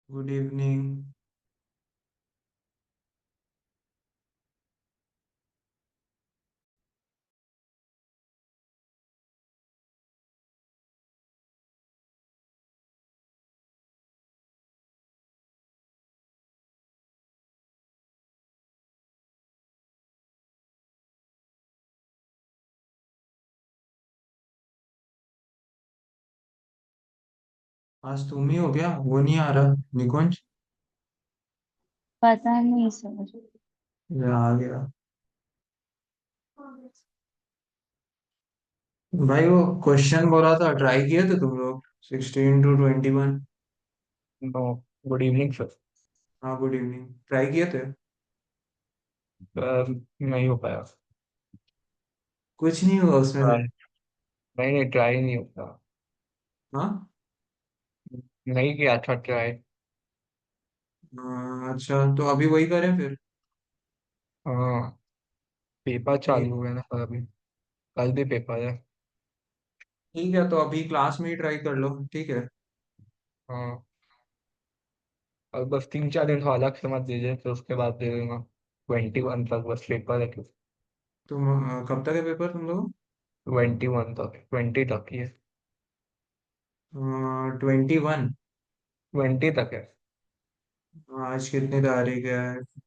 Good evening. आज तुम ही हो गया, वो नहीं आ रहा निकुंज। पता नहीं सर। ये आ गया। भाई वो क्वेश्चन बोला था, ट्राई किए थे तुम लोग? 16 to 21। No. Good evening sir. हाँ, गुड इवनिंग। ट्राई किए थे? नहीं हो पाया। कुछ नहीं हुआ उसमें से? ट्राई। नहीं नहीं, ट्राई नहीं होता। हाँ। नहीं किया था ट्राई। अच्छा, तो अभी वही करें फिर? हाँ। पेपर चालू ठीक। हुए ना सर अभी। कल भी पेपर है। ठीक है, तो अभी क्लास में ही ट्राई कर लो, ठीक है। हाँ। और बस 3 4 दिन तो अलग से मत दीजिए, फिर उसके बाद दे दूंगा। 21 तक बस पेपर है। तुम कब तक है पेपर तुम लोग? 21 तक, 20 तक ही है। 21? 20 तक है। आज कितनी तारीख है?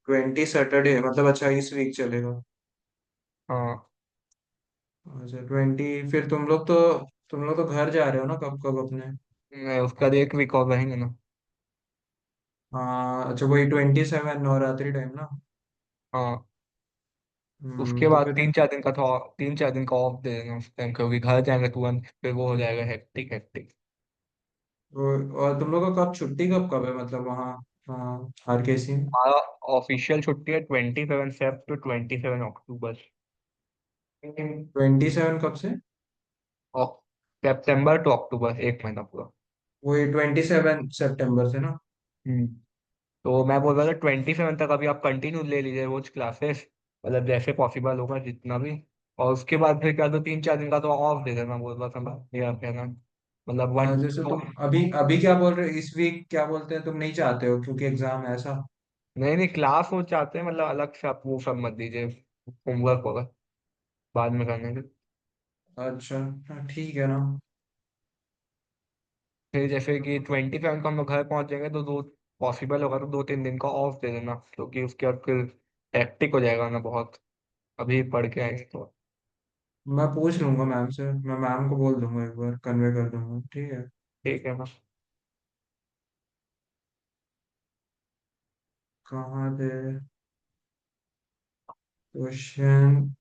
20 सैटरडे, मतलब अच्छा इस वीक चलेगा। हाँ। अच्छा 20, फिर तुम लोग तो घर जा रहे हो ना कब कब अपने? नहीं, उसका 1 वीक और रहेंगे ना। हाँ, अच्छा वही 27 नवरात्रि टाइम ना? हाँ। उसके तो बाद फिर 3 4 दिन का तो 3 4 दिन का ऑफ दे देना उस टाइम, क्योंकि घर जाएंगे तुरंत, फिर वो हो जाएगा हेक्टिक हेक्टिक। और तुम लोग का कब छुट्टी, कब कब है मतलब वहाँ? हाँ, आरकेसी में। हमारा ऑफिशियल छुट्टी है 27 फेब टू 27 अक्टूबर। 27 कब से? सितंबर टू अक्टूबर, 1 महीना पूरा। वही 27 सितंबर से ना? हम्म। तो मैं बोल रहा था अच्छा। 27 तक अभी आप कंटिन्यू ले लीजिए रोज क्लासेस, मतलब जैसे पॉसिबल होगा जितना भी। और उसके बाद फिर क्या, तो 3 4 दिन का तो ऑफ दे देना बोल रहा था मैं, मेरा कहना। मतलब वन जैसे तो। तुम अभी अभी क्या बोल रहे हो, इस वीक क्या बोलते हैं, तुम नहीं चाहते हो क्योंकि एग्जाम है ऐसा? नहीं नहीं, क्लास वो चाहते हैं, मतलब अलग से आप वो सब मत दीजिए। होमवर्क होगा बाद में करने के। अच्छा। हाँ, ठीक है ना। फिर जैसे कि 27 को हम लोग घर पहुंच जाएंगे तो दो, पॉसिबल होगा तो 2 3 दिन का ऑफ दे देना, क्योंकि उसके बाद फिर हेक्टिक हो जाएगा ना बहुत। अभी पढ़ के आएंगे तो। मैं पूछ लूंगा मैम से, मैं मैम को बोल दूंगा, एक बार कन्वे कर दूंगा, ठीक है। ठीक है ना। कहाँ थे क्वेश्चन?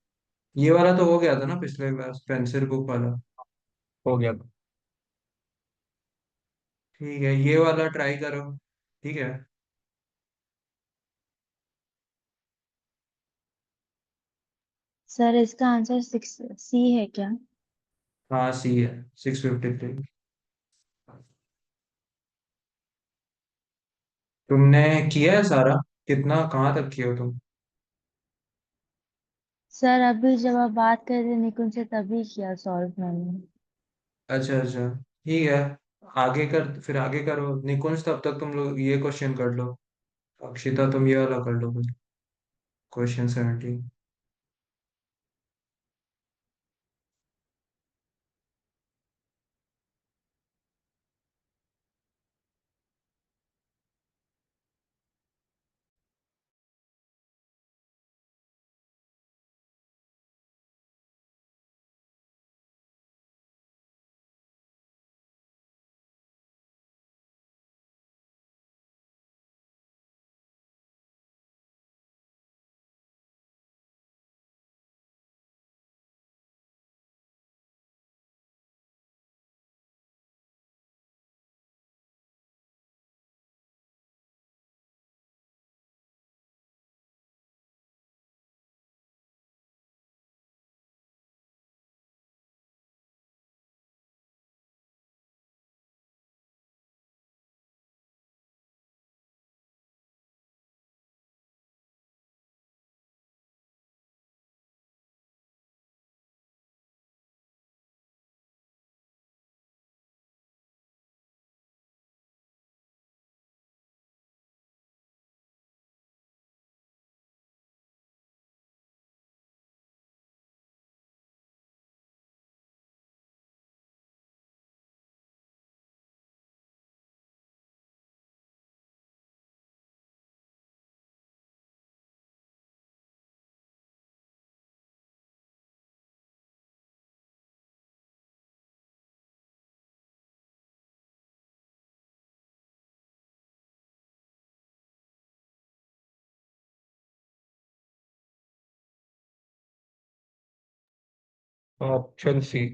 ये वाला तो हो गया था ना पिछले क्लास, पेंसिल बुक वाला? हो गया तो। ठीक है, ये वाला ट्राई करो, ठीक है। सर इसका आंसर 6C है क्या? हाँ, सी है। 653। तुमने किया है सारा? कितना, कहाँ तक किए हो तुम? सर अभी जब आप बात कर रहे थे निकुंज से तभी किया सॉल्व मैंने। अच्छा अच्छा, ठीक है। आगे कर, फिर आगे करो निकुंज, तब तक तुम लोग ये क्वेश्चन कर लो। अक्षिता तुम ये वाला कर लो, क्वेश्चन 17। Option C.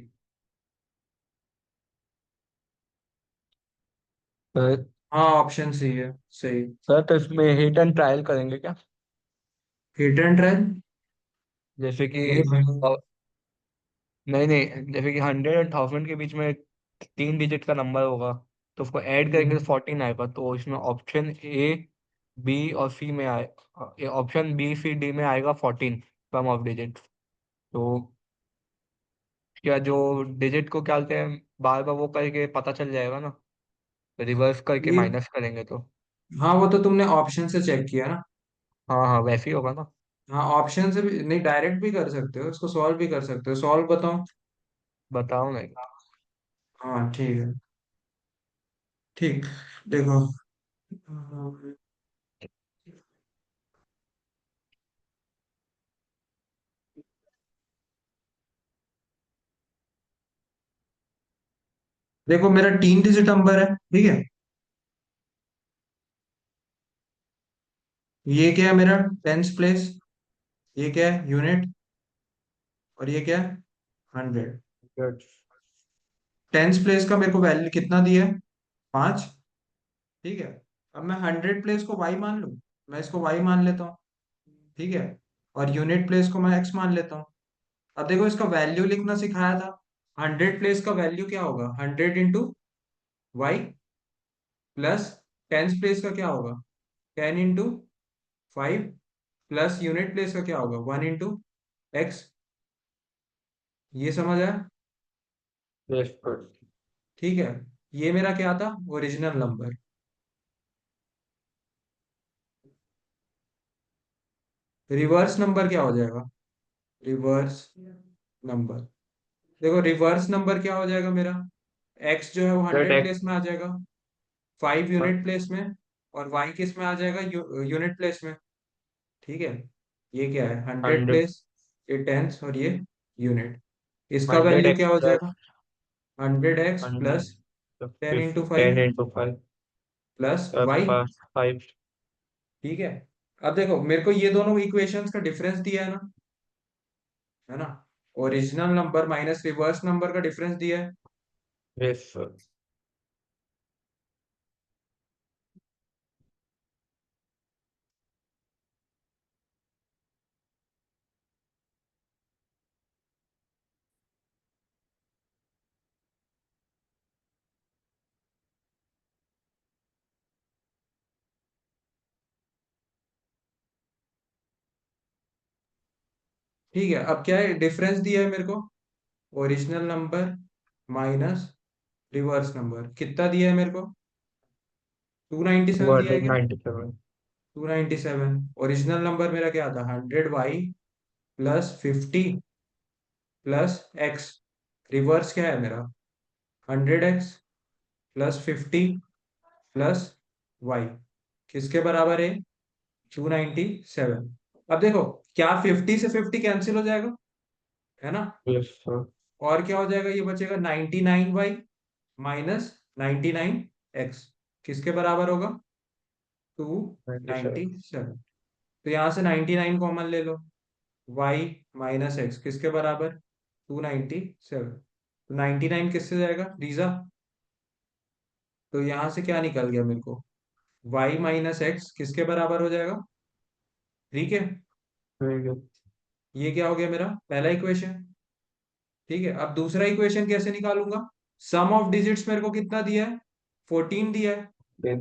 सर। हाँ, ऑप्शन सी है सही। सर तो इसमें हिट एंड ट्रायल करेंगे क्या? Hit and run? जैसे कि नहीं भाई। नहीं नहीं, जैसे कि 100 और 1000 के बीच में 3 डिजिट का नंबर होगा, तो उसको ऐड करेंगे तो 14 आएगा। तो इसमें ऑप्शन ए, बी और सी में आए, ऑप्शन बी सी डी में आएगा 14 सम ऑफ डिजिट। तो क्या जो डिजिट को क्या बोलते हैं, बार बार वो करके पता चल जाएगा ना, रिवर्स करके ये, माइनस करेंगे तो। हाँ वो तो तुमने ऑप्शन से चेक किया ना। हाँ हाँ, वैसे ही होगा ना। हाँ, ऑप्शन से भी नहीं, डायरेक्ट भी कर सकते हो, इसको सॉल्व भी कर सकते हो। सॉल्व बताओ। बताओ नहीं। हाँ ठीक है। ठीक। देखो, देखो मेरा 3 डिजिट नंबर है, ठीक है। ये क्या है मेरा? Tens place. ये क्या है? यूनिट। और ये क्या है? 100। गुड। टेंस प्लेस का मेरे को वैल्यू कितना दिया है? 5। ठीक है। अब मैं 100 प्लेस को वाई मान लूं। मैं इसको वाई मान लेता हूँ, ठीक है। और यूनिट प्लेस को मैं एक्स मान लेता हूँ। अब देखो, इसका वैल्यू लिखना सिखाया था। 100 प्लेस का वैल्यू क्या होगा? 100 × वाई, प्लस टेंस प्लेस का क्या होगा? 10 × 5, प्लस यूनिट प्लेस का क्या होगा? 1 × एक्स। ये समझ आया? Yes good. ठीक है। ये मेरा क्या था? Original number. रिवर्स नंबर क्या हो जाएगा? Reverse number. देखो, रिवर्स नंबर क्या हो जाएगा मेरा? एक्स जो है वो गुड 100 प्लेस एक्स। में आ जाएगा, 5 यूनिट प्लेस में, और वाई किस में आ जाएगा? यूनिट प्लेस में। ठीक है। ये क्या है? 100 100। प्लेस, ये टेंस, और ये यूनिट। इसका हंड्रेड वैल्यू क्या एक्स हो जाएगा? Plus 100x plus hundred 10 × 5 10 × 5 plus y. Plus 5। ठीक है। अब देखो, मेरे को ये दोनों इक्वेशंस का डिफरेंस दिया है ना, है ना। Original number minus reverse number का डिफरेंस दिया है। Yes sir. ठीक है। अब क्या है? डिफरेंस दिया है मेरे को। Original number minus reverse number कितना दिया है मेरे को? 297 दिया है क्या? 297। 297। ओरिजिनल नंबर मेरा क्या था? 100y plus 50 plus x. Reverse क्या है मेरा? 100x plus 50 plus y. किसके बराबर है? 297। अब देखो, क्या 50 से 50 कैंसिल हो जाएगा? है ना। Yes sir. और क्या हो जाएगा? ये बचेगा 99y माइनस 99x। किसके बराबर होगा? 97। 297। तो यहां से 99 कॉमन ले लो। y माइनस एक्स किसके बराबर? 297। तो 99 किससे जाएगा रीजा? तो यहां से क्या निकल गया मेरे को? y माइनस एक्स किसके बराबर हो जाएगा? ठीक है। Very good. ये क्या हो गया मेरा पहला इक्वेशन? ठीक है। अब दूसरा इक्वेशन कैसे निकालूंगा? सम ऑफ डिजिट्स मेरे को कितना दिया है? 14 दिया है।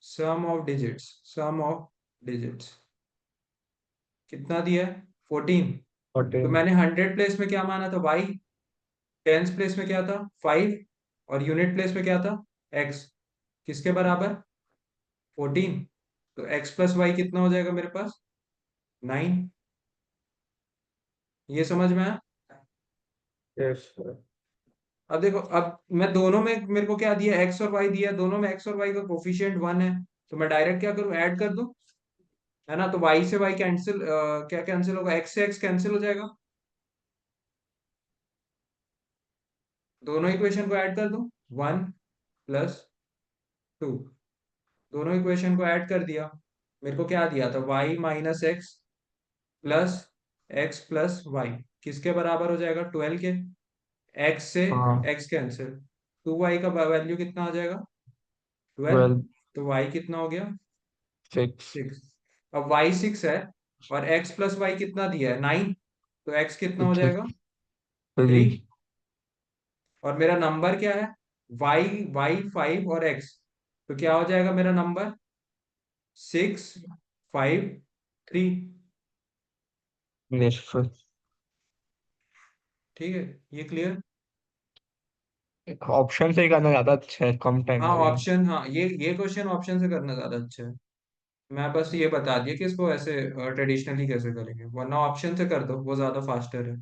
Sum of digits, sum of digits कितना दिया है? 14। तो 14। मैंने 100 प्लेस में क्या माना था? y। टेंस प्लेस में क्या था? 5। और यूनिट प्लेस में क्या था? x। किसके बराबर? 14। तो x प्लस वाई कितना हो जाएगा मेरे पास? 9। ये समझ में आया? Yes sir. अब देखो, अब मैं दोनों में मेरे को क्या दिया? x और y दिया, दोनों में x और y का कोफिशिएंट 1 है। तो मैं डायरेक्ट क्या करूं? ऐड कर दूं, है ना। तो y से y कैंसिल, क्या कैंसिल होगा? x से x कैंसिल हो जाएगा। दोनों इक्वेशन को ऐड कर दूं। 1 + 2। दोनों इक्वेशन को ऐड कर दिया। मेरे को क्या दिया था? y minus x plus x plus y. किसके बराबर हो जाएगा? 12 के। एक्स से हाँ एक्स कैंसिल, 2y का वैल्यू कितना आ जाएगा? 12। 12 तो y कितना हो गया? 6। 6। अब y 6 है, और x प्लस वाई कितना दिया है? 9। तो x कितना हो अच्छा जाएगा? 3। 3। और मेरा नंबर क्या है? y 5 और x, तो क्या हो जाएगा मेरा नंबर? 6 5 3। निश्चित। ठीक है, ये क्लियर? ऑप्शन से ही करना ज्यादा अच्छा है, कम टाइम हाँ लगेगा। ऑप्शन, हाँ ये क्वेश्चन ऑप्शन से करना ज्यादा अच्छा है। मैं बस ये बता दिया कि इसको ऐसे ट्रेडिशनली कैसे करेंगे, वरना ऑप्शन से कर दो, वो ज्यादा फास्टर है।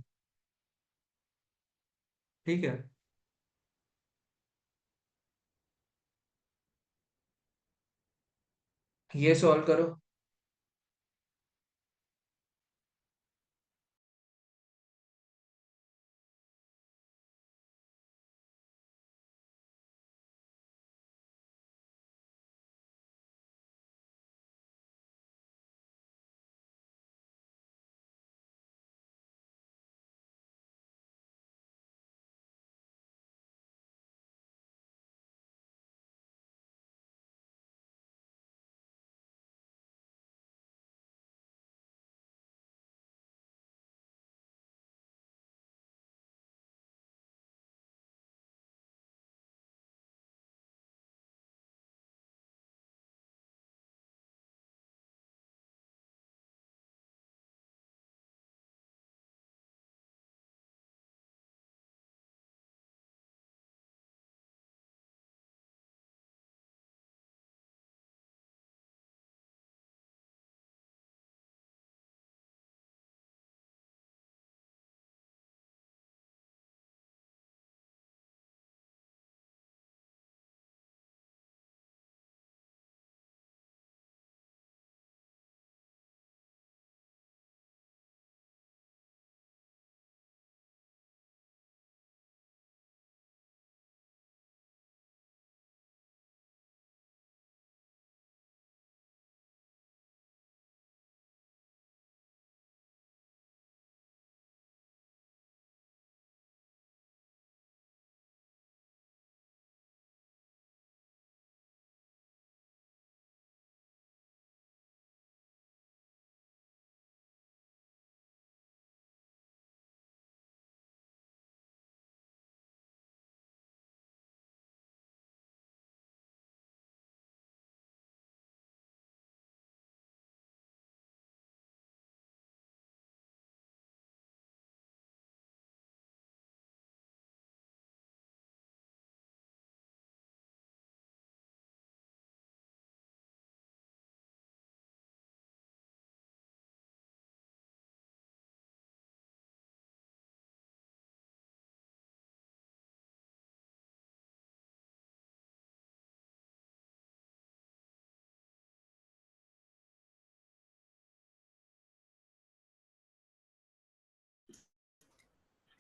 ठीक है। ये सॉल्व करो।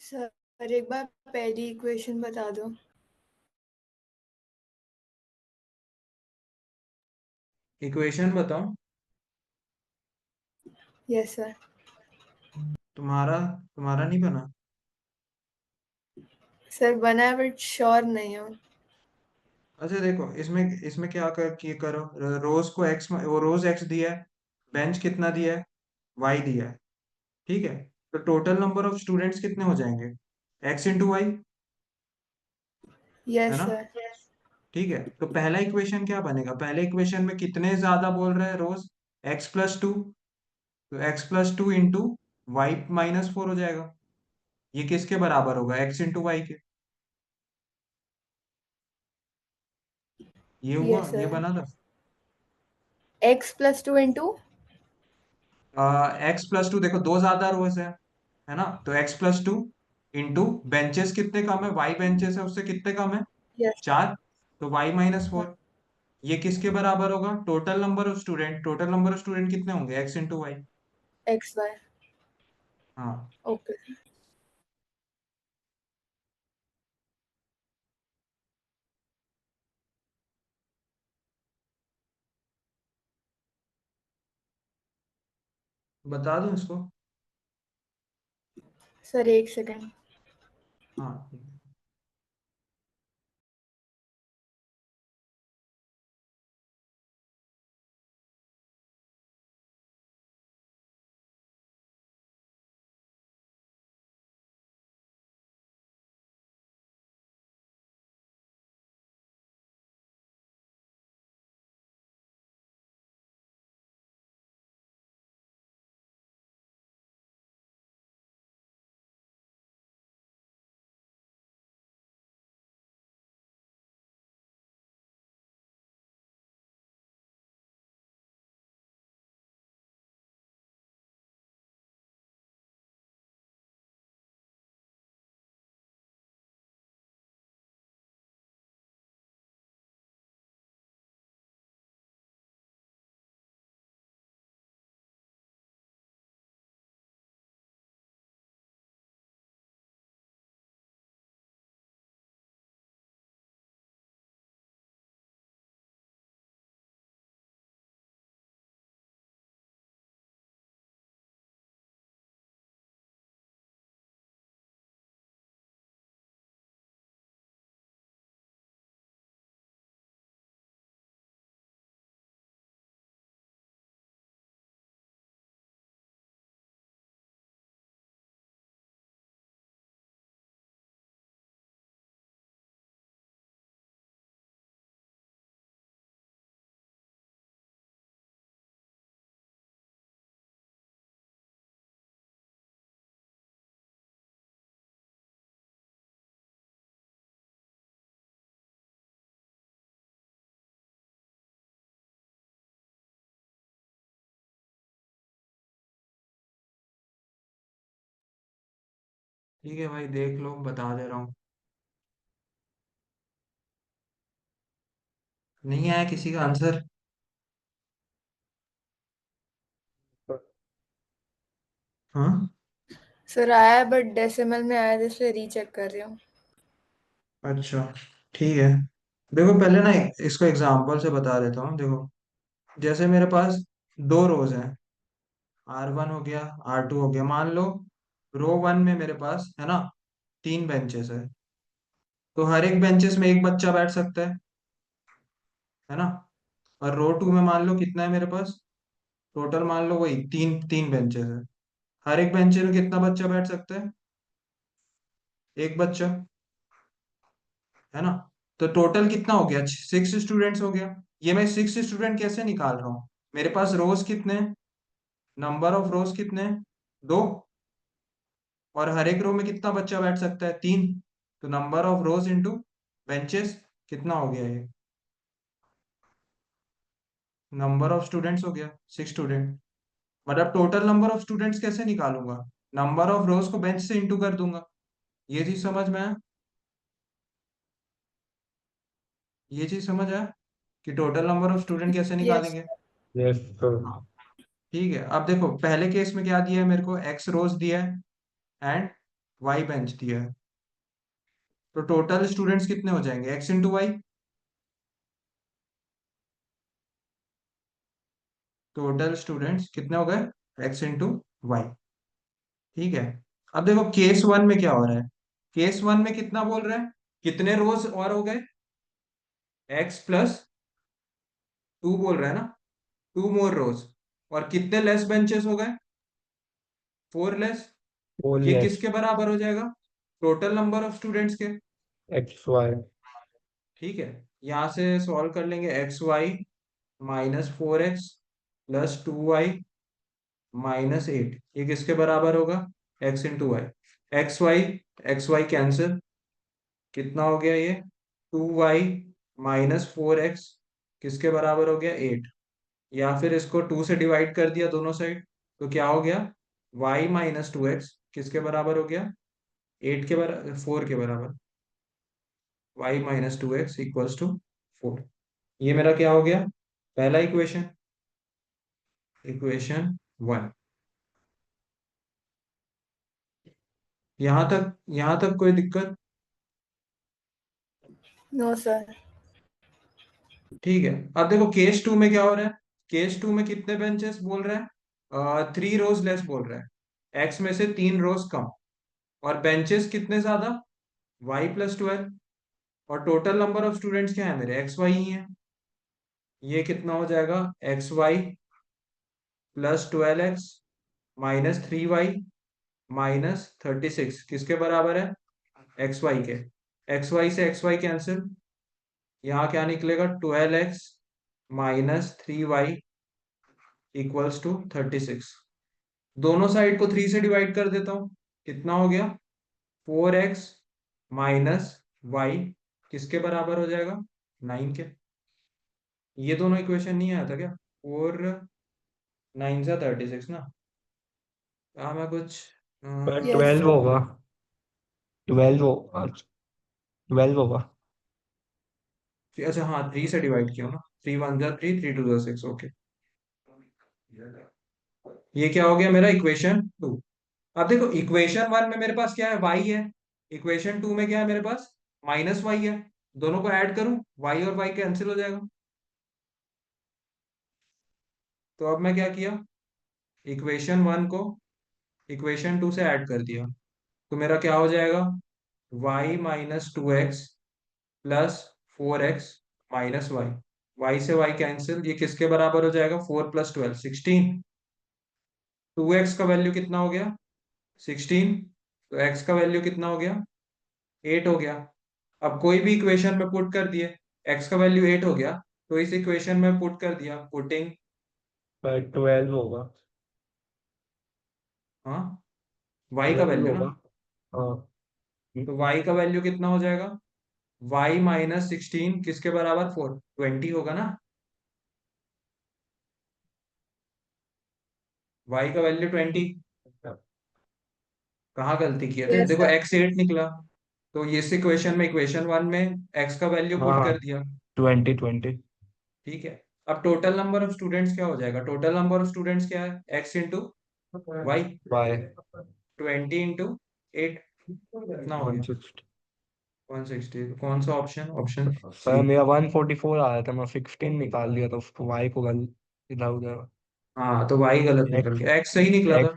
सर एक बार पहली इक्वेशन बता दो। इक्वेशन बताओ। Yes sir. तुम्हारा तुम्हारा नहीं बना? सर बना है बट श्योर नहीं हूँ। अच्छा देखो, इसमें इसमें क्या करो, रोज को एक्स, वो रोज एक्स दिया है, बेंच कितना दिया है? वाई दिया है। ठीक है। तो टोटल नंबर ऑफ स्टूडेंट्स कितने हो जाएंगे? एक्स इंटू वाई, है यस ना? सर। ठीक है, तो पहला इक्वेशन क्या बनेगा? पहले इक्वेशन में कितने ज्यादा बोल रहे हैं रोज? x+2। तो x+2 इंटू y-4 हो जाएगा। ये किसके बराबर होगा? x इंटू वाई के। ये हुआ, यस ये सर। बना था। x+2 into. x+2, देखो दो ज्यादा रोज है ना? तो x+2 इंटू बेंचेस कितने कम है? y बेंचेस है उससे कितने कम है? यस। 4। तो y-4। ये किसके बराबर होगा? Total number of student, total number of student कितने होंगे? x into y. X y. हाँ। ओके। बता दूं इसको? सर एक सेकंड। हाँ ठीक है। ठीक है भाई, देख लो, बता दे रहा हूँ। नहीं आया किसी का आंसर? हाँ। सर आया बट डेसिमल में आया, इसलिए रीचेक कर रही हूँ। अच्छा ठीक है। देखो पहले ना इसको एग्जांपल से बता देता हूँ। देखो जैसे मेरे पास दो रोज हैं, R1 हो गया, R2 हो गया। मान लो रो वन में मेरे पास है ना तीन बेंचेस है, तो हर एक बेंचेस में एक बच्चा बैठ सकता है ना। और रो टू में मान लो कितना है मेरे पास, टोटल मान लो वही तीन तीन बेंचेस है। हर एक बेंच में कितना बच्चा बैठ सकता है? एक बच्चा, है ना। तो टोटल कितना हो गया? सिक्स स्टूडेंट्स हो गया। ये मैं सिक्स स्टूडेंट कैसे निकाल रहा हूँ? मेरे पास रोज कितने हैं, नंबर ऑफ रोज कितने हैं? दो। और हर एक रो में कितना बच्चा बैठ सकता है? तीन। तो number of rose into benches कितना हो गया ये? नंबर ऑफ स्टूडेंट्स हो गया, सिक्स स्टूडेंट। मतलब टोटल नंबर ऑफ स्टूडेंट्स कैसे निकालूंगा? नंबर ऑफ रोज को बेंच से इंटू कर दूंगा। ये चीज समझ में आया? ये चीज समझ आया कि टोटल नंबर ऑफ स्टूडेंट कैसे यस। निकालेंगे? Yes sir. हाँ ठीक है। अब देखो पहले केस में क्या दिया है मेरे को, एक्स रोज दिया है एंड वाई बेंच दिया है। तो टोटल स्टूडेंट्स कितने हो जाएंगे? X into y. Total students कितने हो गए? X into y. ठीक है। अब देखो केस वन में क्या हो रहा है। केस वन में कितना बोल रहा है? कितने रोज और हो गए? एक्स प्लस टू बोल रहा है ना, टू मोर रोज। और कितने लेस बेंचेस हो गए? Four less. फोर ये लेस। किसके बराबर हो जाएगा? टोटल नंबर ऑफ स्टूडेंट्स के। X y. ठीक है। यहां से सॉल्व कर लेंगे। X y minus four x plus two y minus eight, ये किसके बराबर होगा? X into y. X y cancel, कितना हो गया ये? Two y minus four x किसके बराबर हो गया? एट। या फिर इसको टू से डिवाइड कर दिया दोनों साइड, तो क्या हो गया? वाई माइनस टू एक्स किसके बराबर हो गया? एट के बराबर, फोर के बराबर। Y minus two x equals to four. ये मेरा क्या हो गया? पहला इक्वेशन, इक्वेशन वन। यहां तक कोई दिक्कत? No sir. ठीक है। अब देखो केस टू में क्या हो रहा है। केस टू में कितने बेंचेस बोल रहा है? थ्री रोज लेस बोल रहा है। एक्स में से तीन रोज कम। और बेंचेस कितने ज्यादा, y+12, और टोटल नंबर ऑफ स्टूडेंट्स क्या है मेरे, एक्स वाई ही है। ये कितना हो जाएगा, xy+12x -3y -36 किसके बराबर है, एक्स वाई के। एक्स वाई से एक्स वाई कैंसिल, यहाँ क्या निकलेगा, 12x -3y = 36। दोनों साइड को 3 से डिवाइड कर देता हूँ, कितना हो गया, 4x - y किसके बराबर हो जाएगा, 9 के। ये दोनों इक्वेशन नहीं आया था क्या, 4 9 36 ना। क्या मैं कुछ पर यस 12 होगा, 12 हो 12 होगा। अच्छा हाँ, 3 से डिवाइड किया ना, 3 1 3 3 2 6, ओके। ये क्या हो गया मेरा, इक्वेशन 2। अब देखो इक्वेशन 1 में मेरे पास क्या है, y है। इक्वेशन 2 में क्या है मेरे पास, -y है। दोनों को ऐड करूं, y और y कैंसिल हो जाएगा। तो अब मैं क्या किया, इक्वेशन 1 को इक्वेशन 2 से ऐड कर दिया। तो मेरा क्या हो जाएगा, y -2x +4x - y से y कैंसिल, ये किसके बराबर हो जाएगा, 4 + 12 16। 2x का वैल्यू कितना हो गया, 16। तो x का वैल्यू कितना हो गया, 8 हो गया। अब कोई भी इक्वेशन में पुट कर दिए, x का वैल्यू 8 हो गया, तो इस इक्वेशन में पुट कर दिया, पुटिंग। पर 12 होगा। हाँ, y का 12 वैल्यू होगा। ना। हाँ। तो y का वैल्यू कितना हो जाएगा, y - 16 किसके बराबर, 4 20 होगा ना। y का वैल्यू 20। कहाँ गलती किए थे, यस देखो सर। x 8 निकला। तो इस इक्वेशन में, इक्वेशन 1 में x का वैल्यू हाँ पुट हाँ, कर दिया। 20 20। ठीक है। अब टोटल नंबर ऑफ स्टूडेंट्स क्या हो जाएगा, टोटल नंबर ऑफ स्टूडेंट्स क्या है, x इंटू वाई, बाय 20 × 8 कितना हो गया, 160। 160। कौन सा ऑप्शन, ऑप्शन पर सी। मेरा 144 आ रहा था, मैं 16 निकाल लिया था, उसको y को गल इधर उधर। हाँ, तो y गलत निकल x गया, x सही निकला था। x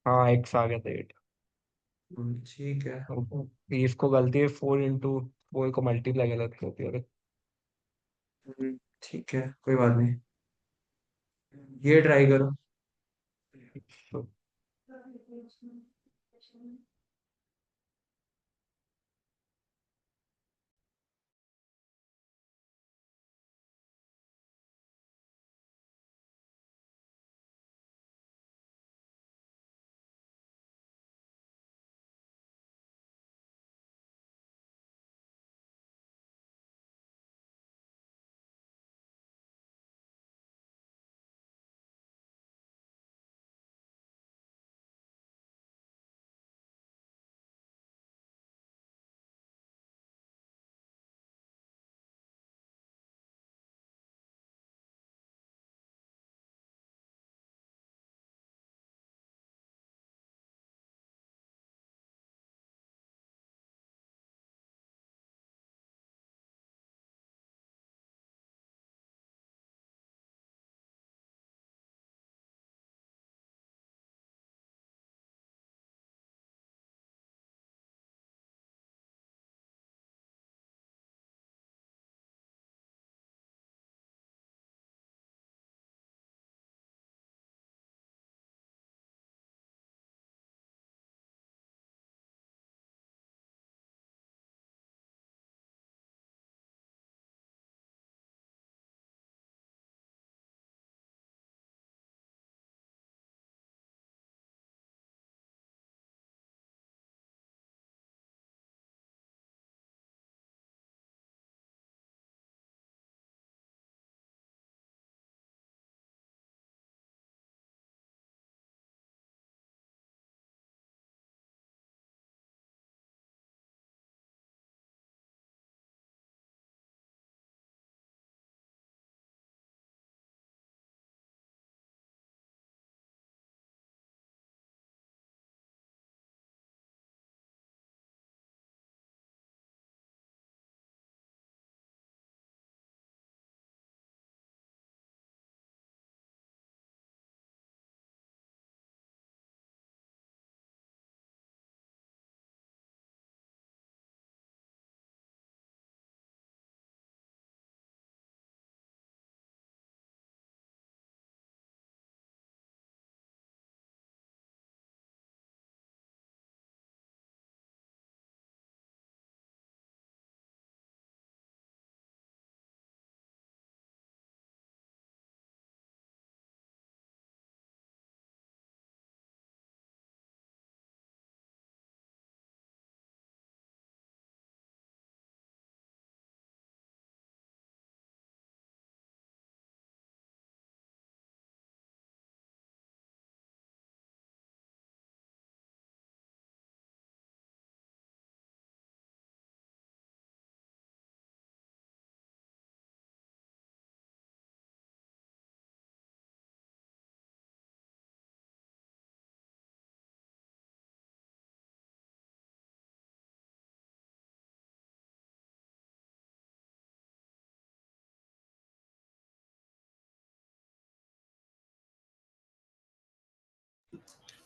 हाँ, x आ गया था 8। ठीक है। इसको गलती है 4 × 4 को मल्टीप्लाई गलत होती है। ठीक है, कोई बात नहीं, ये ट्राई करो। तो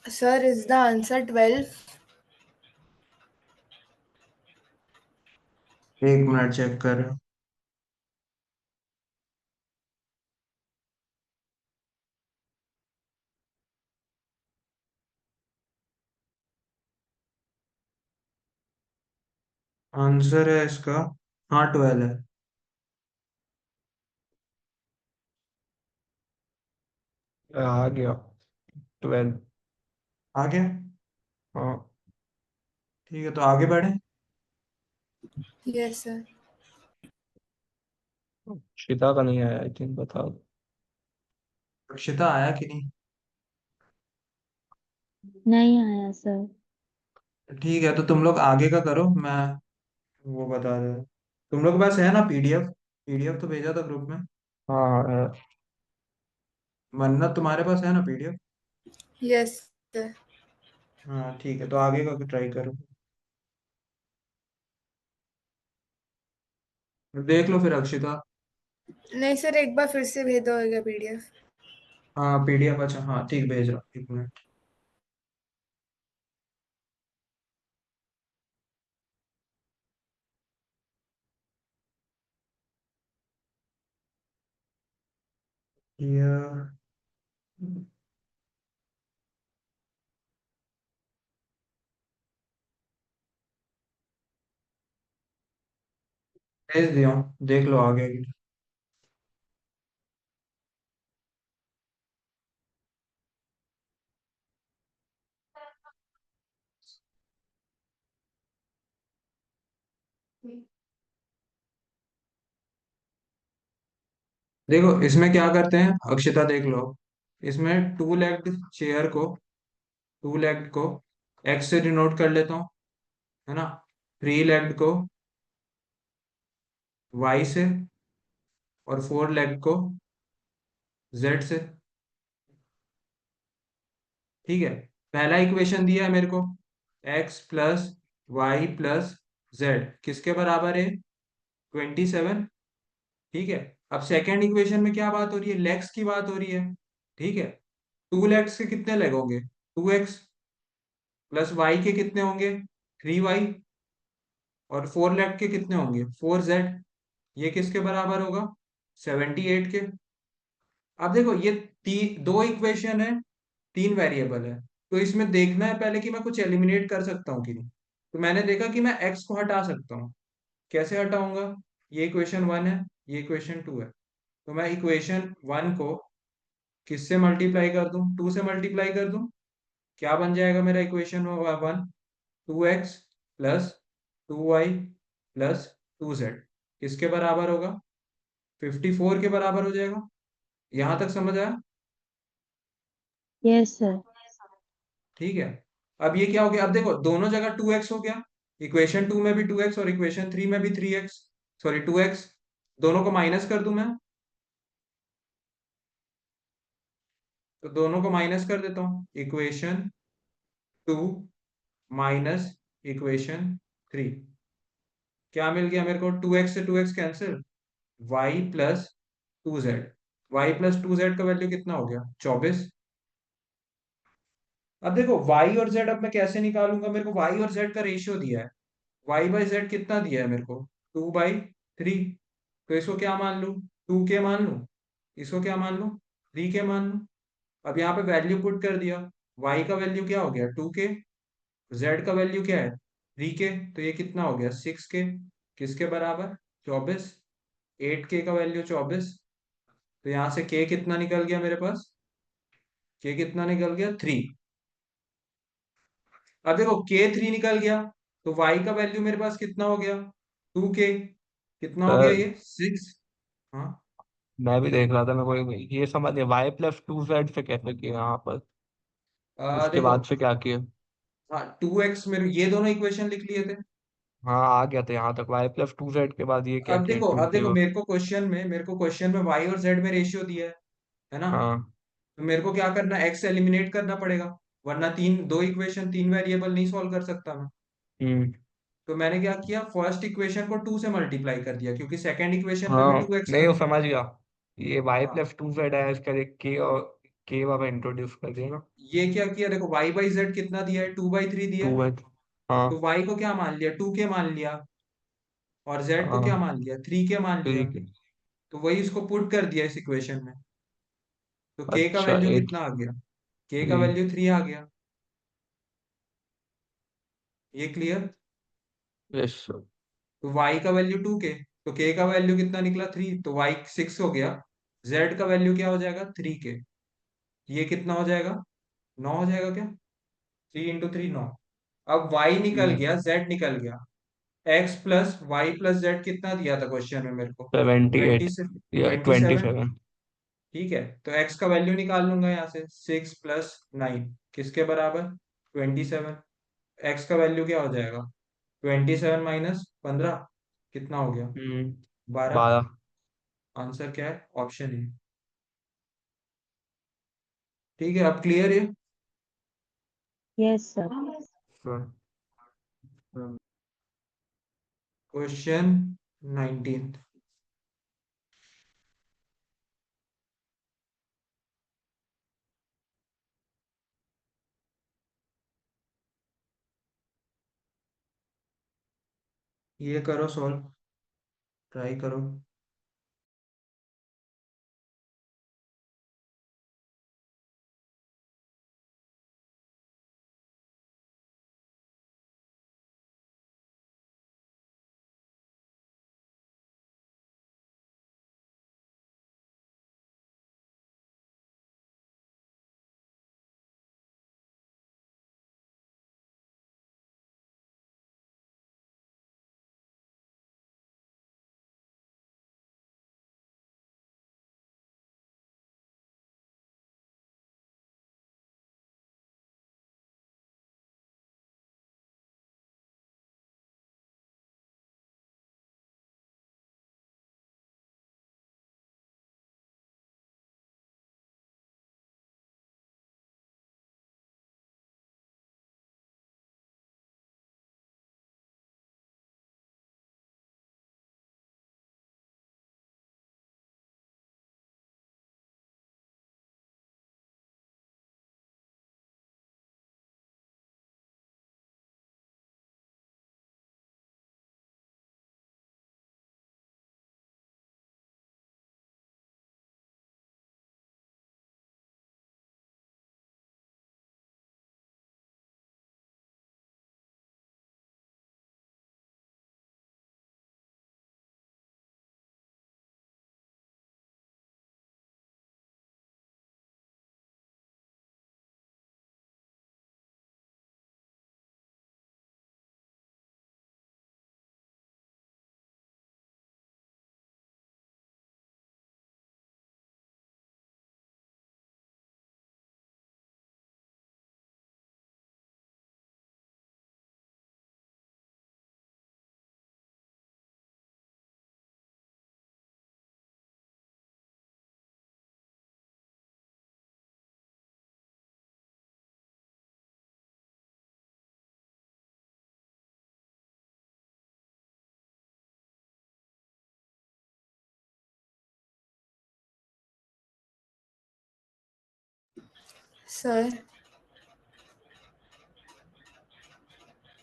Sir, is the answer 12? 1 minute check कर रहे हो। आंसर है इसका, हाँ 12 है। आ गया 12। आ गया। हाँ। ठीक है, तो आगे बढ़े। Yes, sir. श्वेता का नहीं आया, आई थिंक, बता। अक्षिता आया कि नहीं? नहीं आया सर। ठीक है, तो तुम लोग आगे का करो, मैं वो बता दे। तुम लोग के पास है ना पीडीएफ? पीडीएफ तो भेजा था ग्रुप में। हाँ हाँ, मन्नत, तुम्हारे पास है ना पीडीएफ? Yes, sir. हाँ ठीक है, तो आगे का ट्राई करो। देख लो फिर अक्षिता। नहीं सर, एक बार फिर से भेज दोगे PDF? हाँ पीडीएफ, अच्छा हाँ ठीक, भेज रहा हूँ, 1 मिनट। ये भेज दिया हूँ, देख लो आगे की। देखो इसमें क्या करते हैं अक्षिता, देख लो। इसमें टू लेग्ड चेयर को, टू लेग्ड को एक्स से डिनोट कर लेता हूँ, है ना। थ्री लेग्ड को वाई से, और फोर लेग को जेड से। ठीक है, पहला इक्वेशन दिया है मेरे को, x plus y plus z किसके बराबर है? 27। ठीक है, अब सेकेंड इक्वेशन में क्या बात हो रही है? लेग्स की बात हो रही है। ठीक है, टू लेग्स के कितने लेग होंगे? 2x, प्लस वाई के कितने होंगे? 3y, और फोर लेग के कितने होंगे? 4z। ये किसके बराबर होगा? 78 के। अब देखो ये दो इक्वेशन है, 3 वेरिएबल है, तो इसमें देखना है पहले कि मैं कुछ एलिमिनेट कर सकता हूँ कि नहीं। तो मैंने देखा कि मैं x को हटा सकता हूँ। कैसे हटाऊंगा? ये इक्वेशन 1 है, ये इक्वेशन 2 है, तो मैं इक्वेशन 1 को किससे मल्टीप्लाई कर दूं? 2 से मल्टीप्लाई कर दूं। क्या बन जाएगा मेरा equation 1? 2x plus 2y plus 2z किसके बराबर होगा? 54 के बराबर हो जाएगा। यहां तक समझ आया? Yes sir. ठीक है, अब ये क्या हो गया? अब देखो दोनों जगह 2x हो गया, इक्वेशन 2 में भी 2x और इक्वेशन 3 में भी 3x, सॉरी 2x। दोनों को माइनस कर दूं मैं, तो दोनों को माइनस कर देता हूं। इक्वेशन 2 माइनस इक्वेशन 3, क्या मिल गया मेरे को? 2x से 2x cancel, y plus 2z। Y plus 2z का वैल्यू कितना हो गया? 24। अब देखो y और z, अब मैं कैसे निकालूंगा? मेरे को y और z का रेशियो दिया है, y बाई जेड कितना दिया है मेरे को? 2/3। तो इसको क्या मान लूं? 2k मान लूं? इसको क्या मान लूं? 3k मान लूं? अब यहाँ पे वैल्यू पुट कर दिया, y का वैल्यू क्या हो गया? 2k, z का वैल्यू क्या है? 3k, तो ये कितना हो गया? 6k। किसके बराबर? 24। 8k का वैल्यू 24, तो यहाँ से k कितना निकल गया मेरे पास? k कितना निकल गया? 3। अब देखो k 3 निकल गया, तो y का वैल्यू मेरे पास कितना हो गया? 2k। कितना हो गया सर ये? 6। हाँ। मैं भी देख रहा था, मैं कोई ये समझ नहीं, वाई प्लस टू जेड से कैसे किया यहाँ पर, उसके देखो, बाद से क्या किया। हाँ 2x मेरे ये दोनों इक्वेशन लिख लिए थे। हाँ आ गया था यहाँ तक, वाई प्लस टू जेड के बाद ये क्या अब किया, देखो, टू अब के देखो बाद। मेरे को क्वेश्चन में y और z में रेशियो दिया है ना। हाँ। तो मेरे को क्या करना? x एलिमिनेट करना पड़ेगा, वरना दो इक्वेशन 3 वेरिएबल नहीं सॉल्व कर सकता मैं। हम्म। तो मैंने क्या किया? फर्स्ट इक्वेशन को 2 से मल्टीप्लाई कर दिया, क्योंकि सेकंड इक्वेशन में भी हाँ 2x नहीं, था। वो समझ गया। ये वाई हाँ प्लस टू जेड है, इसका एक के और के वाला इंट्रोड्यूस कर दिया ना। ये क्या किया, देखो वाई बाई जेड कितना दिया है, 2/3 दिया टू है। बाई। हाँ। तो वाई को क्या मान लिया, 2k मान लिया, और जेड को क्या हाँ। मान लिया, 3k मान लिया। ठीक है। तो वही इसको पुट कर दिया इस इक्वेशन में। तो k का अच्छा वैल्यू एट कितना आ गया, k का थ्री। वैल्यू 3 आ गया। ये क्लियर। Yes sir. तो y का वैल्यू 2k, तो k का वैल्यू कितना निकला 3, तो y 6 हो गया। z का वैल्यू क्या हो जाएगा, 3k। ये कितना हो जाएगा, 9 हो जाएगा क्या, 3 × 3 9। अब y निकल गया, z निकल गया। x plus y plus z कितना दिया था क्वेश्चन में मेरे को, 78 ट्वेंटी से या 27। 27। ठीक है, तो x का वैल्यू निकाल लूंगा यहाँ से, 6 + 9 किसके बराबर, 27। x का वैल्यू क्या हो जाएगा, 27 - 15 कितना हो गया, 12। 12। आंसर क्या है, ऑप्शन ए। ठीक है, अब क्लियर है। Yes sir. क्वेश्चन 19। ये करो सॉल्व, ट्राई करो। सर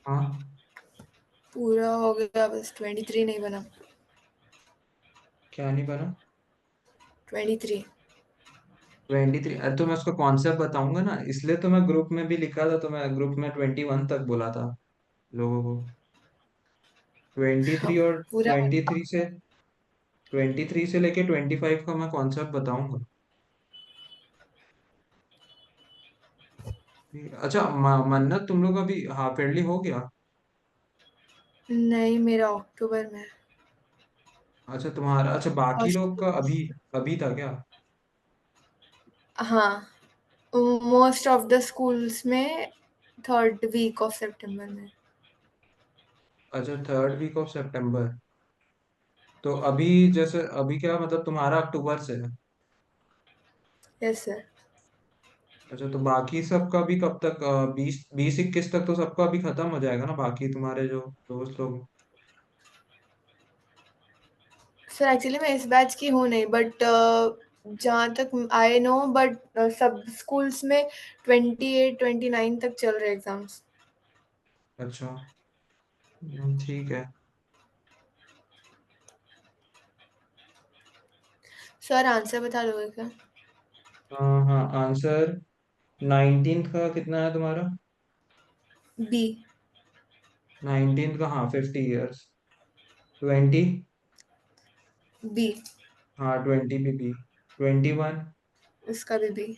हाँ, पूरा हो गया, बस 23 नहीं बना। क्या नहीं बना, 23। 23। अरे तो मैं उसका कॉन्सेप्ट बताऊंगा ना, इसलिए तो मैं ग्रुप में भी लिखा था, तो मैं ग्रुप में 21 तक बोला था लोगों को। 23 और पूरा 23 से लेके 25 का मैं कॉन्सेप्ट बताऊंगा। अच्छा, मन्नत तुम लोग अभी हाफ ईयरली हो गया। नहीं, मेरा अक्टूबर में है। अच्छा तुम्हारा, अच्छा बाकी लोग फर्स्ट। का अभी अभी था क्या। हाँ, मोस्ट ऑफ द स्कूल्स में 3rd वीक ऑफ सितंबर में। अच्छा 3rd वीक ऑफ सितंबर। तो अभी जैसे अभी क्या मतलब तुम्हारा अक्टूबर से है। Yes sir. अच्छा तो बाकी सबका भी कब तक, 20 20 21 तक तो सबका अभी खत्म हो जाएगा ना, बाकी तुम्हारे जो दोस्त लोग। सर एक्चुअली मैं इस बैच की हूँ नहीं, बट जहाँ तक आई नो, बट सब स्कूल्स में 28-29 तक चल रहे एग्जाम्स। अच्छा, ठीक है। सर आंसर बता दोगे क्या? हाँ हाँ, आंसर 19th का कितना है तुम्हारा? बी। 19th का, हाँ, 50 years। 20? बी। हाँ, 20 भी बी। 21? इसका भी बी।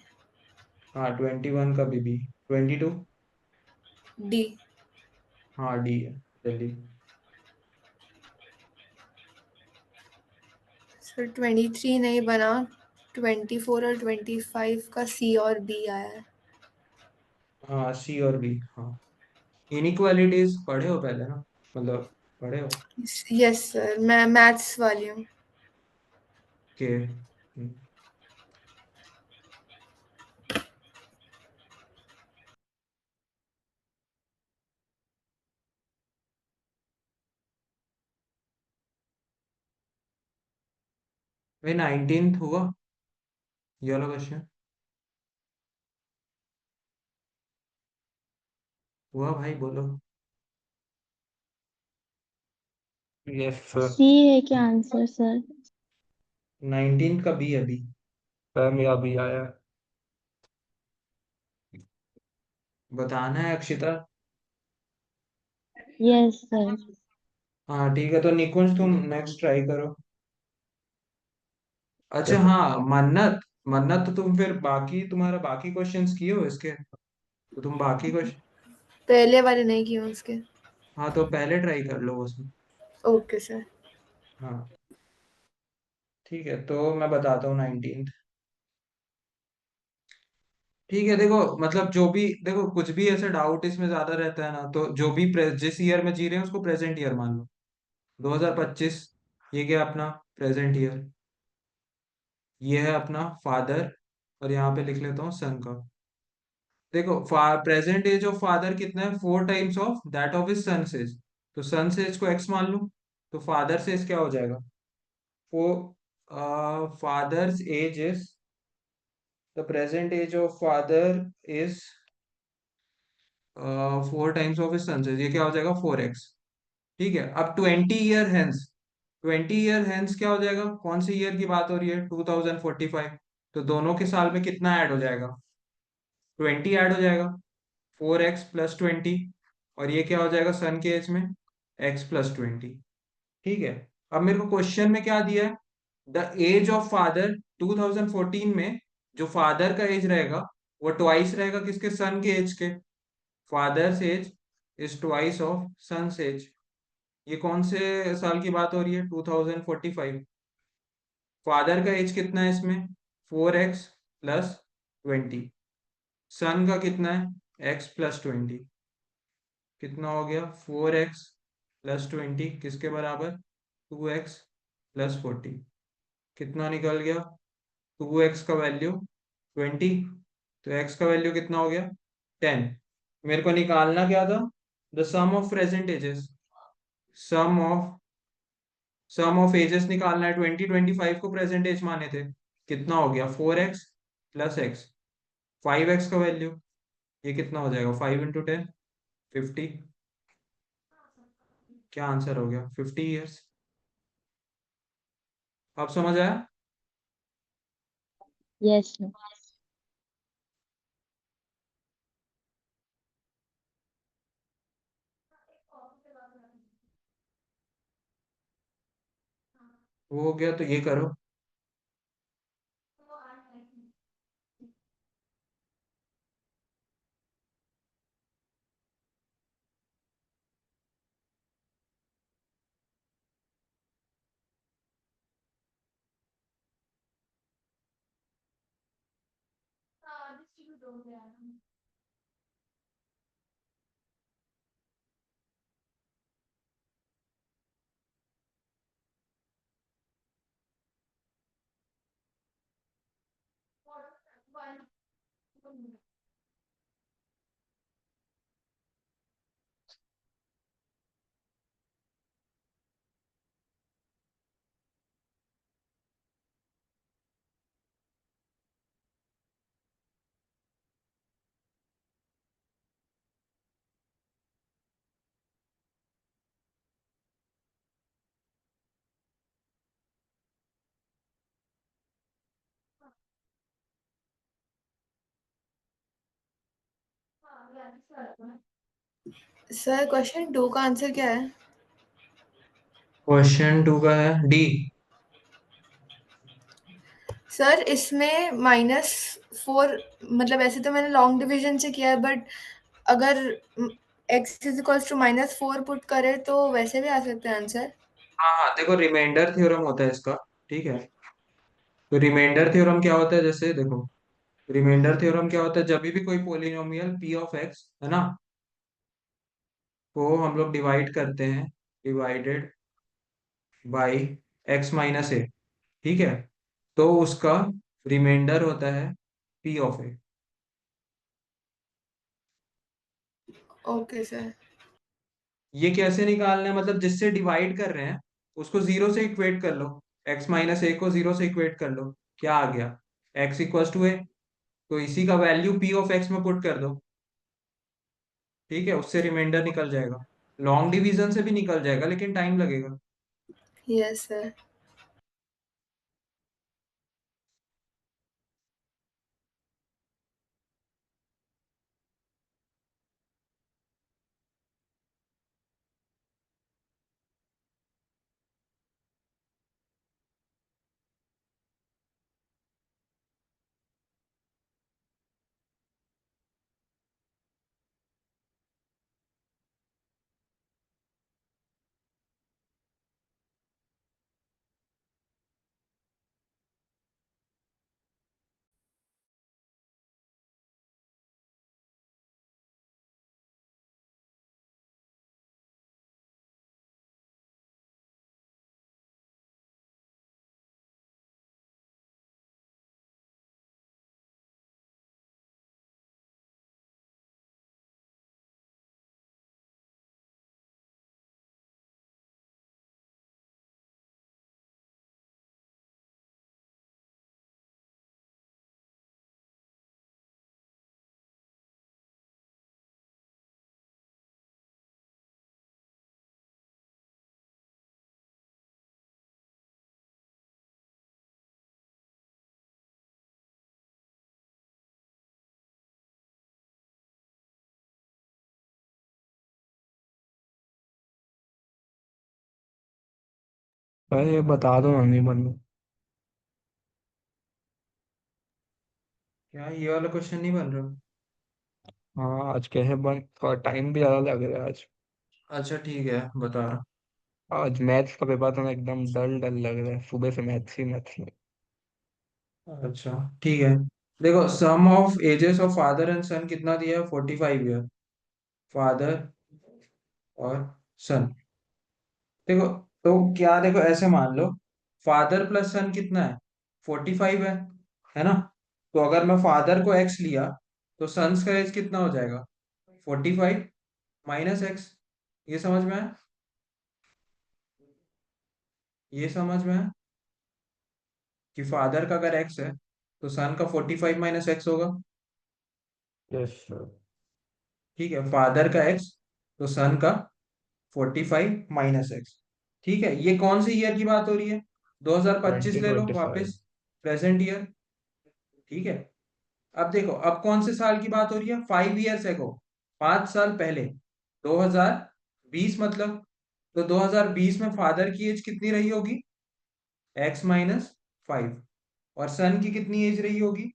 हाँ, 21 का भी बी। 22? डी। हाँ, डी है, जल्दी। सर 23 नहीं बना, 24 और 25 का सी और बी आया है। हाँ, सी और बी, हाँ। इनइक्वालिटीज पढ़े हो पहले ना, मतलब पढ़े हो यस सर, मैं मैथ्स वाली हूँ। के? 19th हुआ, ये वाला क्वेश्चन हुआ भाई, बोलो। Yes sir. सी है क्या आंसर सर? 19th का बी है, बी। सर मेरा भी आया है। बताना है अक्षिता। Yes sir. हाँ ठीक है, तो निकुंज तुम नेक्स्ट ट्राई करो। अच्छा चलो। हाँ, मन्नत। मन्नत, तो तुम फिर बाकी, तुम्हारा बाकी क्वेश्चंस किए हो इसके, तो तुम बाकी क्वेश्चन। पहले वाले नहीं किए उसके। हाँ, तो पहले ट्राई कर लो उसमें। Okay sir. हाँ ठीक है, तो मैं बताता हूँ 19th। ठीक है, देखो मतलब जो भी, देखो कुछ भी ऐसा डाउट इसमें ज्यादा रहता है ना, तो जो भी जिस ईयर में जी रहे हैं उसको प्रेजेंट ईयर मान लो। 2025, ये क्या अपना प्रेजेंट ईयर। ये है अपना फादर, और यहाँ पे लिख लेता हूँ सन का। देखो, प्रेजेंट एज ऑफ फादर कितना है? 4 times of that of his son age. तो सन एज को एक्स मान लूं, तो फादर एज क्या हो जाएगा? Father's age is, the present age of father is 4 times of his son age, ये क्या हो जाएगा? 4x। ठीक है, अब 20 ईयर हेंस, 20 ईयर हेंस क्या हो जाएगा? कौन सी ईयर की बात हो रही है? 2045। तो दोनों के साल में कितना ऐड हो जाएगा? 20 ऐड हो जाएगा, 4x+20। और ये क्या हो जाएगा सन के एज में? x+20। ठीक है, अब मेरे को क्वेश्चन में क्या दिया है? द एज ऑफ फादर 2014 में, जो फादर का एज रहेगा वो ट्वाइस रहेगा किसके? सन के एज के। Father's age is twice of son's age. ये कौन से साल की बात हो रही है? 2045। फादर का एज कितना है इसमें? 4x+20। सन का कितना है? x+20। कितना हो गया? 4x+20 किसके बराबर? 2x+40। कितना निकल गया? 2x का वैल्यू 20, तो x का वैल्यू कितना हो गया? 10। मेरे को निकालना क्या था? The sum of present ages. Sum of sum of ages निकालना है। 2025 को प्रेजेंट एज माने थे। कितना हो गया? 4x+x। 5x का वैल्यू, ये कितना हो जाएगा? 5 × 10, 50। क्या आंसर हो गया? 50 ईयर्स। अब समझ आया? Yes sir. वो हो गया, तो ये करो। सर क्वेश्चन 2 का आंसर क्या है? क्वेश्चन 2 का है डी। सर इसमें -4, मतलब ऐसे तो मैंने लॉन्ग डिवीजन से किया है, बट अगर x is equals to -4 put करें तो वैसे भी आ सकता है आंसर। हाँ हाँ, देखो रिमाइंडर थ्योरम होता है इसका। ठीक है, तो रिमाइंडर थ्योरम क्या होता है, जैसे देखो रिमाइंडर थ्योरम क्या होता है, जब भी कोई पोलिनोमियल p ऑफ x है ना, को हम लोग डिवाइड करते हैं, डिवाइडेड बाय x माइनस ए, ठीक है, तो उसका रिमाइंडर होता है p of A. Okay sir. ये कैसे निकालना है, मतलब जिससे डिवाइड कर रहे हैं उसको जीरो से इक्वेट कर लो, x माइनस ए को जीरो से इक्वेट कर लो, क्या आ गया, x इक्वल्स टू ए, तो इसी का वैल्यू p ऑफ x में पुट कर दो, ठीक है, उससे रिमाइंडर निकल जाएगा। लॉन्ग डिवीजन से भी निकल जाएगा लेकिन टाइम लगेगा। Yes sir. अरे बता दो ना, नहीं बन। क्या ये वाला क्वेश्चन नहीं बन रहा? हाँ आज कैसे बन, थोड़ा टाइम भी ज्यादा लग रहा है आज। अच्छा ठीक है, बता रहा। आज मैथ्स का पेपर तो ना एकदम डल डल लग रहा है, सुबह से मैथ्स ही मैथ्स में। अच्छा ठीक है, देखो sum of ages of father and son कितना दिया है, 45 ईयर, फादर और सन। देखो, तो क्या, देखो ऐसे मान लो, फादर प्लस सन कितना है, 45 है ना, तो अगर मैं फादर को एक्स लिया तो सन्स का एज कितना हो जाएगा, 45 माइनस एक्स। ये समझ में आया, ये समझ में आया कि फादर का अगर एक्स है तो सन का 45 माइनस एक्स होगा। Yes sir. ठीक है, फादर का एक्स तो सन का 45 माइनस एक्स। ठीक है, ये कौन सी ईयर की बात हो रही है, 2025 ले लो 2025। वापस, प्रेजेंट ईयर। ठीक है, अब देखो अब कौन से साल की बात हो रही है, 5 ईयर्स एगो, 5 साल पहले, 2020 मतलब, तो 2020 में फादर की एज कितनी रही होगी, x-5, और सन की कितनी एज रही होगी,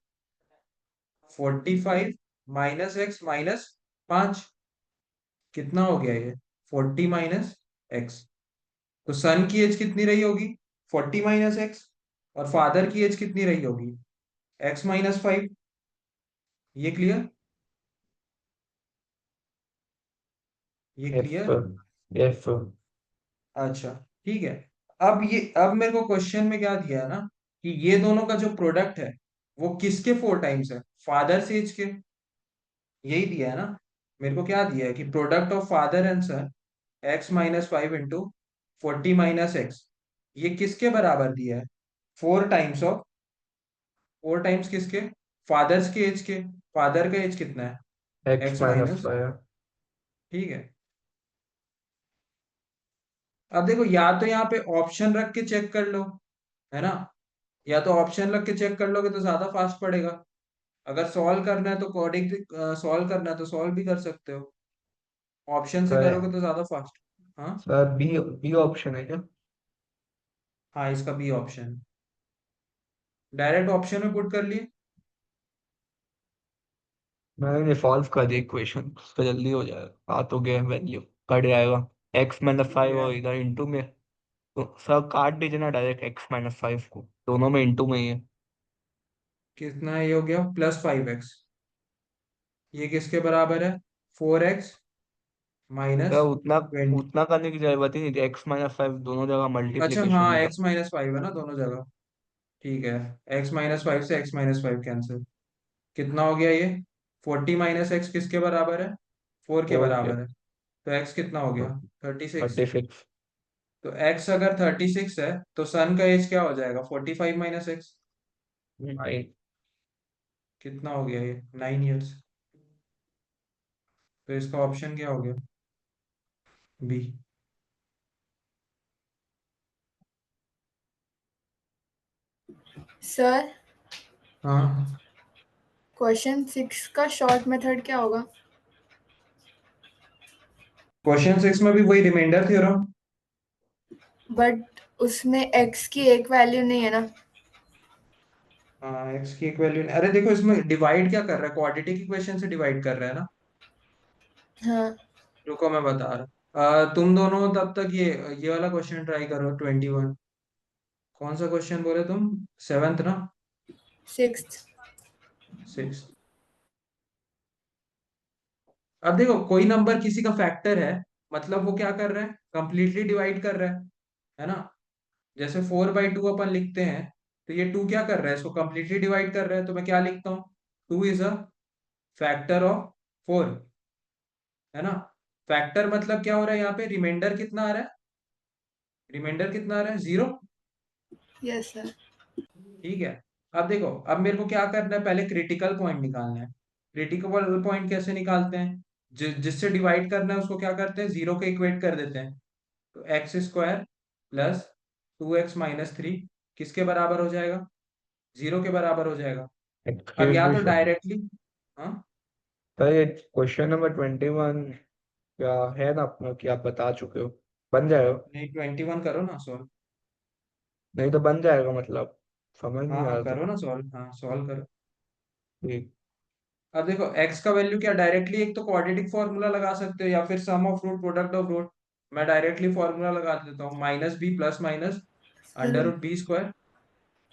45 माइनस एक्स माइनस 5, कितना हो गया ये, 40 माइनस एक्स। तो सन की एज कितनी रही होगी, 40 माइनस एक्स, और फादर की एज कितनी रही होगी, x-5। ये क्लियर, ये yes clear. Sir. Yes sir. अच्छा ठीक है, अब मेरे को क्वेश्चन में क्या दिया है ना, कि ये दोनों का जो प्रोडक्ट है वो किसके 4 टाइम्स है, फादर से एज के, यही दिया है ना। मेरे को क्या दिया है कि product of father and son x-5 into 40 minus x, ये किसके बराबर दिया है, 4 टाइम्स ऑफ, 4 टाइम्स किसके, फादर्स के एज के, फादर का एज कितना है, x x minus minus, five. ठीक है। अब देखो, या तो यहाँ पे ऑप्शन रख के चेक कर लो, है ना, या तो ऑप्शन रख के चेक कर लोगे तो ज्यादा फास्ट पड़ेगा। अगर सॉल्व करना है तो कोडिंग सॉल्व करना है तो सॉल्व भी कर सकते हो, ऑप्शन से सर करोगे तो ज्यादा फास्ट। हाँ सर बी बी ऑप्शन है क्या? हाँ, इसका बी ऑप्शन, डायरेक्ट ऑप्शन में पुट कर लिए। मैंने सॉल्व कर दिया इक्वेशन, तो जल्दी हो जाएगा, आ तो गया, वैल्यू कट जाएगा। एक्स माइनस ठीक फाइव है, और इधर इंटू में, तो सर काट दीजिए ना डायरेक्ट एक्स माइनस फाइव को, दोनों में इंटू में ही है। कितना ये हो गया, +5x, ये किसके बराबर है, 4x सर माइनस उतना 20। उतना करने की जरूरत ही नहीं थी, एक्स माइनस फाइव दोनों जगह अच्छा मल्टीप्लीकेशन हाँ, ही था। x-5 है ना दोनों जगह, ठीक है। x-5 से x-5 कैंसिल, कितना हो गया ये, 40 - x किसके बराबर है, 4 के फोर के, बराबर है, तो x कितना हो गया, 36। 36। तो x अगर 36 है तो सन का एज क्या हो जाएगा, 45 - x, नाइन। कितना हो गया ये, 9 इयर्स। तो इसका ऑप्शन क्या हो गया, बी। सर हाँ, क्वेश्चन 6 का शॉर्ट मेथड क्या होगा? क्वेश्चन 6 में भी वही रिमाइंडर थ्योरम। बट उसमें x की एक वैल्यू नहीं है ना। हाँ, x की एक वैल्यू, अरे देखो इसमें डिवाइड क्या कर रहा है, क्वाड्रेटिक इक्वेशन से डिवाइड कर रहा है ना। हाँ, रुको मैं बता रहा हूँ, तुम दोनों तब तक ये वाला क्वेश्चन ट्राई करो, 21। कौन सा क्वेश्चन बोले तुम, 7th ना, 6th। 6th। अब देखो कोई नंबर किसी का फैक्टर है, मतलब वो क्या कर रहा है, कंप्लीटली डिवाइड कर रहा है ना। जैसे 4/2 अपन लिखते हैं, तो ये 2 क्या कर रहा है, इसको कंप्लीटली डिवाइड कर रहा है, तो मैं क्या लिखता हूँ, 2 इज अ फैक्टर ऑफ 4, है ना। फैक्टर मतलब क्या हो रहा है, यहाँ पे रिमाइंडर कितना आ रहा है, रिमाइंडर कितना आ रहा है, 0। Yes sir. ठीक है। अब देखो, अब मेरे को क्या करना है, पहले क्रिटिकल पॉइंट निकालना है। क्रिटिकल पॉइंट कैसे निकालते हैं, जिससे डिवाइड करना है उसको क्या करते हैं, 0 के इक्वेट कर देते हैं। तो x² प्लस 2x - 3 किसके बराबर हो जाएगा, 0 के बराबर हो जाएगा। अब एक्सक्यूज या मी तो सर, डायरेक्टली, हाँ, सर ये क्वेश्चन नंबर 21 क्या है ना अपना, कि आप बता चुके हो, बन जाएगा? नहीं 21 करो ना सॉल्व। नहीं तो बन जाएगा मतलब, समझ हाँ नहीं आ हाँ रहा था। करो ना सॉल्व, हाँ सॉल्व करो। ठीक। अब देखो x का वैल्यू क्या, डायरेक्टली एक तो क्वाड्रेटिक फॉर्मूला लगा सकते हो या फिर sum of root product of root. मैं डायरेक्टली फॉर्मूला लगा देता हूँ, -b plus minus under square root b square.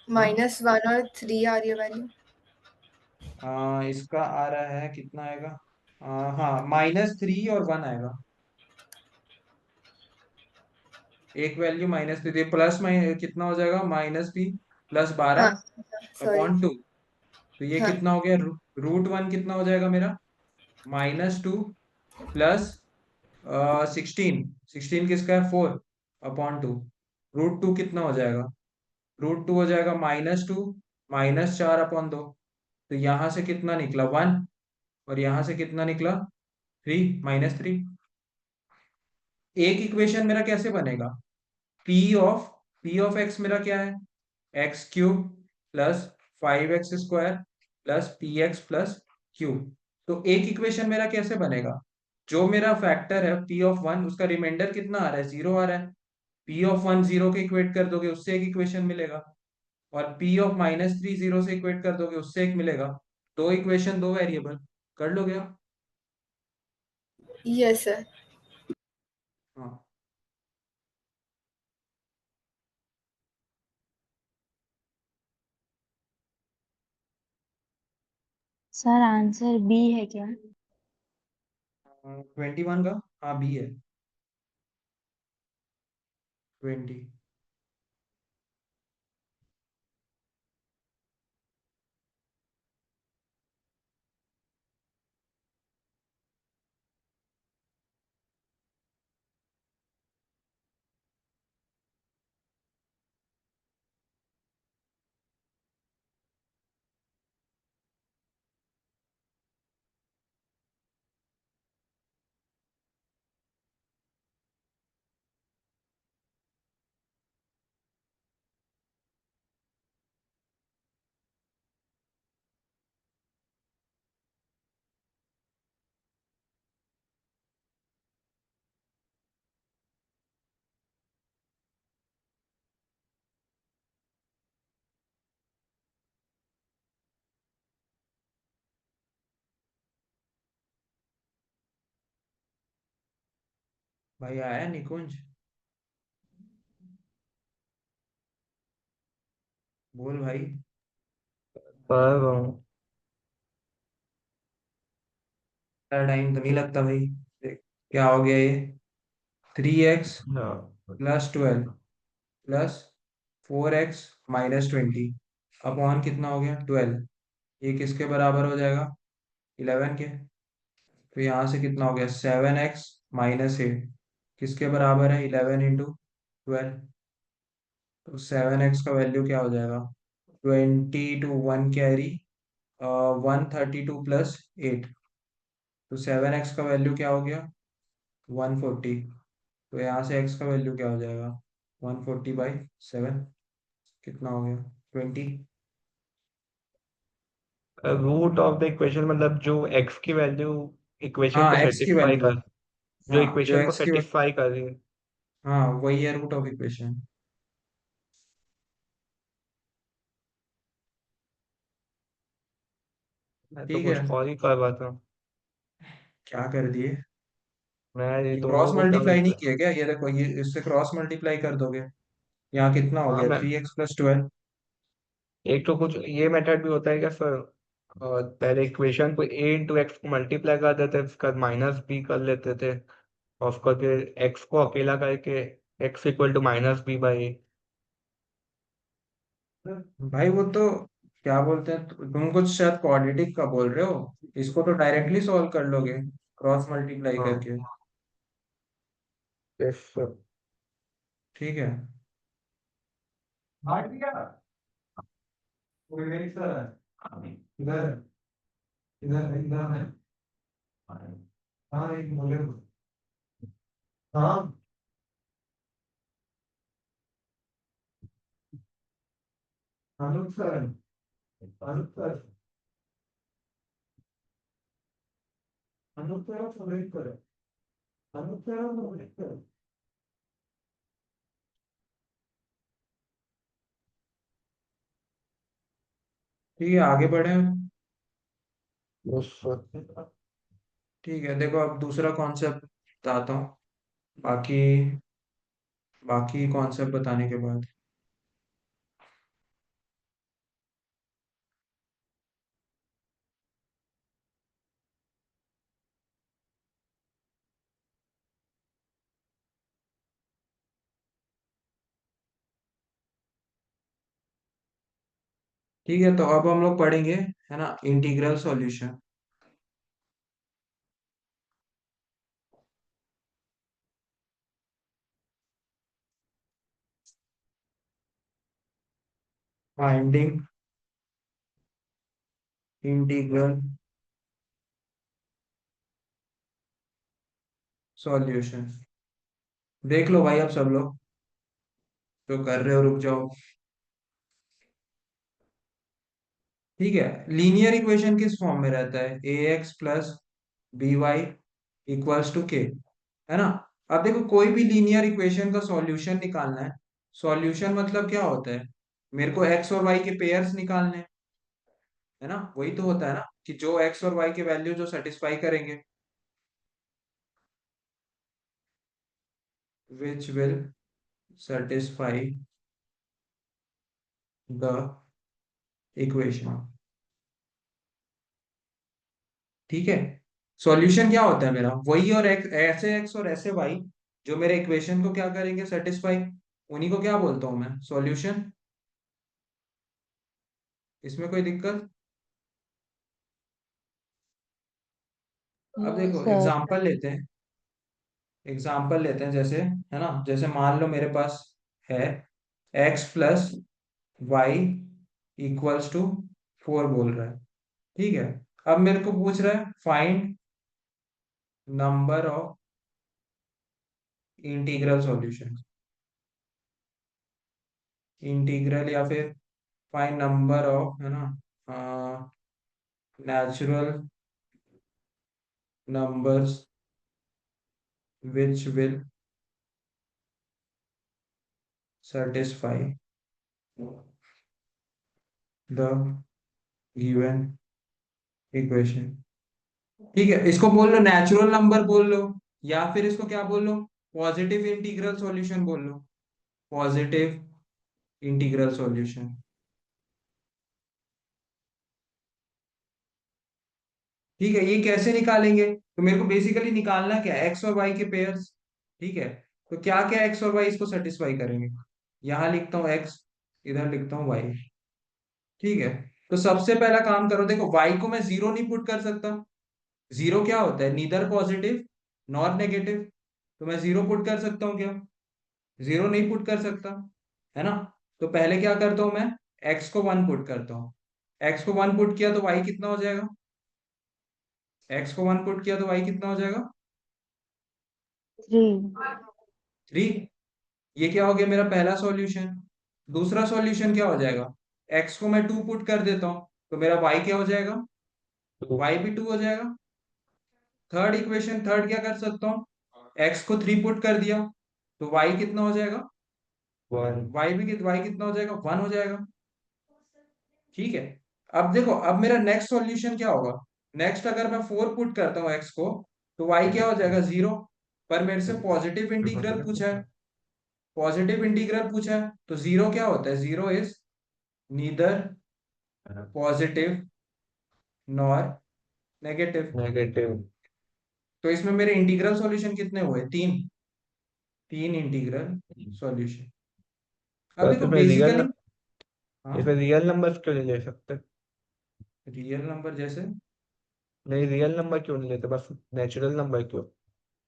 हाँ -1 और 3 आ रही है वैल्यू। इसका आ रहा है कितना आएगा, हाँ -3 और 1 आएगा, एक वैल्यू -3, प्लस माइनस कितना हो जाएगा, -b प्लस हाँ 12 सॉरी। अपॉन 2। तो ये हाँ, कितना हो गया, √1 कितना हो जाएगा मेरा, -2 प्लस 16 किसका है, 4/2। √2 कितना हो जाएगा, √2 हो जाएगा -2 -4/2। तो यहाँ से कितना निकला, 1, और यहाँ से कितना निकला, 3, -3। एक इक्वेशन मेरा कैसे बनेगा, P ऑफ x मेरा क्या है, x³ plus 5x² plus px plus q। तो एक इक्वेशन मेरा कैसे बनेगा, जो मेरा फैक्टर है P(1) उसका रिमाइंडर कितना आ रहा है, 0 आ रहा है। P(1) 0 के इक्वेट कर दोगे उससे एक इक्वेशन मिलेगा, और P(-3) 0 से इक्वेट कर दोगे उससे एक मिलेगा। दो इक्वेशन, दो वेरिएबल, कर लोगे आप। Yes sir. हाँ, सर आंसर बी है क्या? 21 का, हाँ बी है, 20। भाई आया निकुंज? बोल भाई। कर रहा हूँ। टाइम तो नहीं लगता भाई। देख, क्या हो गया ये? 3x हाँ। Plus 12 plus 4x minus 20 upon कितना हो गया? 12। ये किसके बराबर हो जाएगा? 11 के। तो यहाँ से कितना हो गया? 7x माइनस 8 किसके बराबर है? 11 इंटू 12। तो 7x का वैल्यू क्या हो जाएगा? 22 कैरी 132 प्लस 8। तो 7x का वैल्यू क्या हो गया? 140। तो यहाँ से x का वैल्यू क्या हो जाएगा? 140/7 कितना हो गया? 20। रूट ऑफ द इक्वेशन मतलब जो x की वैल्यू इक्वेशन हाँ को x की सेटिस्फाई वैल्यू। कर, जो हाँ जो इक्वेशन को x की। सेटिस्फाई कर रही है। हाँ वही है रूट ऑफ इक्वेशन। मैं तो ठीक है। कुछ और ही कर रहा था। क्या कर दिए? मैं ये ये क्रॉस दोनों को क्या मल्टीप्लाई नहीं बोलते हैं। किया क्या? ये देखो, ये इससे क्रॉस मल्टीप्लाई कर दोगे। यहाँ कितना हो हाँ गया? मैं, 3x+12। एक तो कुछ ये मेथड भी होता है क्या सर, पहले इक्वेशन को a इंटू एक्स को मल्टीप्लाई कर देते थे, उसके बाद माइनस बी कर लेते थे, और उसके बाद फिर एक्स को अकेला करके x इक्वल टू -b/a। भाई वो तो क्या बोलते हैं, तुम कुछ शायद क्वाड्रेटिक का बोल रहे हो। इसको तो डायरेक्टली सॉल्व कर लोगे क्रॉस मल्टीप्लाई हाँ। करके। Yes sir. ठीक है। हाँ ठीक है। कोई नहीं सर। इधर इधर इधर है। हाँ एक बोले। हाँ Anup sir. Anup sir. Anup sir submit करो। अनुप सर सबमिट करो। ठीक है आगे बढ़े। Yes sir. ठीक है देखो, अब दूसरा कॉन्सेप्ट बताता हूँ। बाकी बाकी कॉन्सेप्ट बताने के बाद। ठीक है तो अब हम लोग पढ़ेंगे, है ना, integral solution. Finding integral solution. देख लो भाई, अब सब लोग जो कर रहे हो रुक जाओ। ठीक है। लीनियर इक्वेशन किस फॉर्म में रहता है? ax+by=k, है ना। अब देखो, कोई भी लीनियर इक्वेशन का सॉल्यूशन निकालना है। सॉल्यूशन मतलब क्या होता है? मेरे को एक्स और वाई के पेयर्स निकालने हैं, है ना। वही तो होता है ना, कि जो एक्स और वाई के वैल्यू जो सेटिस्फाई करेंगे, which will satisfy the equation. ठीक है। सॉल्यूशन क्या होता है मेरा? वही और ऐसे एक्स और ऐसे वाई जो मेरे इक्वेशन को क्या करेंगे? सेटिस्फाई। उन्हीं को क्या बोलता हूं मैं? सॉल्यूशन। इसमें कोई दिक्कत? अब नो देखो सर। एग्जाम्पल लेते हैं जैसे, है ना, जैसे मान लो मेरे पास है x+y=4 बोल रहा है। ठीक है। अब मेरे को पूछ रहा है find number of integral solution. Integral या फिर फाइंड नंबर ऑफ, है ना, natural numbers which will satisfy the given equation. ठीक है, इसको बोल लो नेचुरल नंबर बोल लो, या फिर इसको क्या बोल लो? पॉजिटिव इंटीग्रल सॉल्यूशन बोल लो, पॉजिटिव इंटीग्रल सॉल्यूशन। ठीक है, ये कैसे निकालेंगे? तो मेरे को बेसिकली निकालना क्या है, एक्स और वाई के पेयर्स। ठीक है, तो क्या क्या एक्स और वाई इसको सेटिस्फाई करेंगे? यहां लिखता हूँ एक्स, इधर लिखता हूँ वाई। ठीक है, तो सबसे पहला काम करो, देखो वाई को मैं जीरो नहीं पुट कर सकता। जीरो क्या होता है, नीदर पॉजिटिव नॉर नेगेटिव। तो मैं जीरो पुट कर सकता हूँ क्या? जीरो नहीं पुट कर सकता, है ना। तो पहले क्या करता हूं मैं, एक्स को वन पुट करता हूँ। एक्स को वन पुट किया तो वाई कितना हो जाएगा? एक्स को वन पुट किया तो वाई कितना हो जाएगा? 3। 3। ये क्या हो गया मेरा पहला सॉल्यूशन। दूसरा सॉल्यूशन क्या हो जाएगा, एक्स को मैं टू पुट कर देता हूँ, तो मेरा वाई क्या हो जाएगा? तो वाई भी टू हो जाएगा। थर्ड इक्वेशन, थर्ड क्या कर सकता हूँ, एक्स को थ्री पुट कर दिया, तो वाई कितना हो जाएगा? 1 वाई कितना हो जाएगा? वन हो जाएगा। ठीक है, अब देखो, अब मेरा नेक्स्ट सॉल्यूशन क्या होगा। नेक्स्ट अगर मैं फोर पुट करता हूँ एक्स को, तो वाई क्या हो जाएगा? जीरो। पर मेरे से पॉजिटिव इंटीग्रल पूछा है, पॉजिटिव इंटीग्रल पूछा है, तो जीरो क्या होता है? Zero is neither positive nor negative. Negative. तो इसमें मेरे इंटीग्रल सॉल्यूशन कितने हुए? तीन। तीन इंटीग्रल सॉल्यूशन। अब बस देखो बेसिकली, इसमें हाँ, रियल नंबर क्यों नहीं ले सकते? रियल नंबर जैसे? नहीं, रियल नंबर क्यों नहीं लेते, बस नेचुरल नंबर क्यों?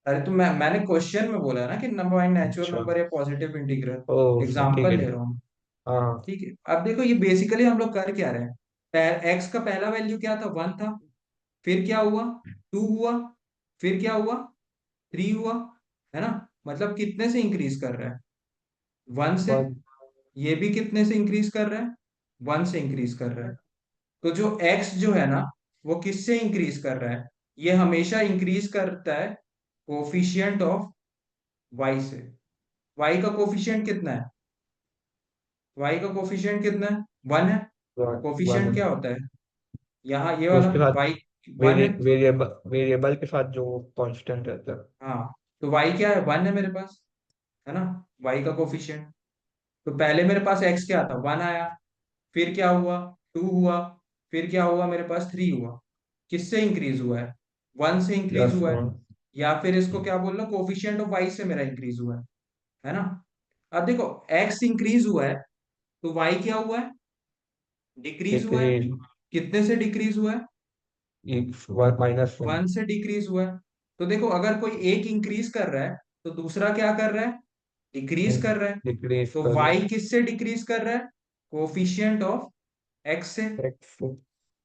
अरे तो मैंने क्वेश्चन में बोला ना कि नंबर बाई नेचुरल अच्छा। नंबर या पॉजिटिव इंटीग्रल। ओ ठीक एग्जाम्पल है ले ठीक रहा हूँ। है। हाँ। ठीक है, अब देखो ये बेसिकली हम लोग कर क्या रहे हैं, एक्स का पहला वैल्यू क्या था? वन था। फिर क्या हुआ? टू हुआ। फिर क्या हुआ? थ्री हुआ। है ना, मतलब कितने से इंक्रीज कर रहा है? वन से। 1 ये भी कितने से इंक्रीज कर रहा है? वन से इंक्रीज कर रहा है। तो जो एक्स जो है ना, वो किससे इंक्रीज कर रहा है? ये हमेशा इंक्रीज करता है कोफिशिएंट ऑफ वाई से। वाई का कोफिशिएंट कितना है? वाई का कोफिशिएंट कितना है? वन है। 1 कोफिशिएंट क्या होता है? यहाँ ये तो वाला उसके साथ वाई वन है। वेरिएबल के साथ जो कांस्टेंट रहता है। हाँ, तो वाई क्या है? वन है मेरे पास, है ना, वाई का कोफिशिएंट। तो पहले मेरे पास एक्स क्या था? वन आया। फिर क्या हुआ? टू हुआ। फिर क्या हुआ मेरे पास? थ्री हुआ। किससे इंक्रीज हुआ है? वन से इंक्रीज प्लस हुआ है। 1। या फिर इसको क्या बोल लो, कोफिशिएंट ऑफ वाई से मेरा इंक्रीज हुआ है ना। अब देखो, एक्स इंक्रीज हुआ है, तो वाई क्या हुआ है? डिक्रीज हुआ है। डिक्रीज। कितने से डिक्रीज हुआ है? -1। वन से डिक्रीज हुआ है। तो देखो, अगर कोई एक इंक्रीज कर रहा है, तो दूसरा क्या कर रहा है? डिक्रीज कर रहा है। डिक्रीज तो कर y किससे डिक्रीज कर रहा है? कोफिशिएंट ऑफ x से। एक्स।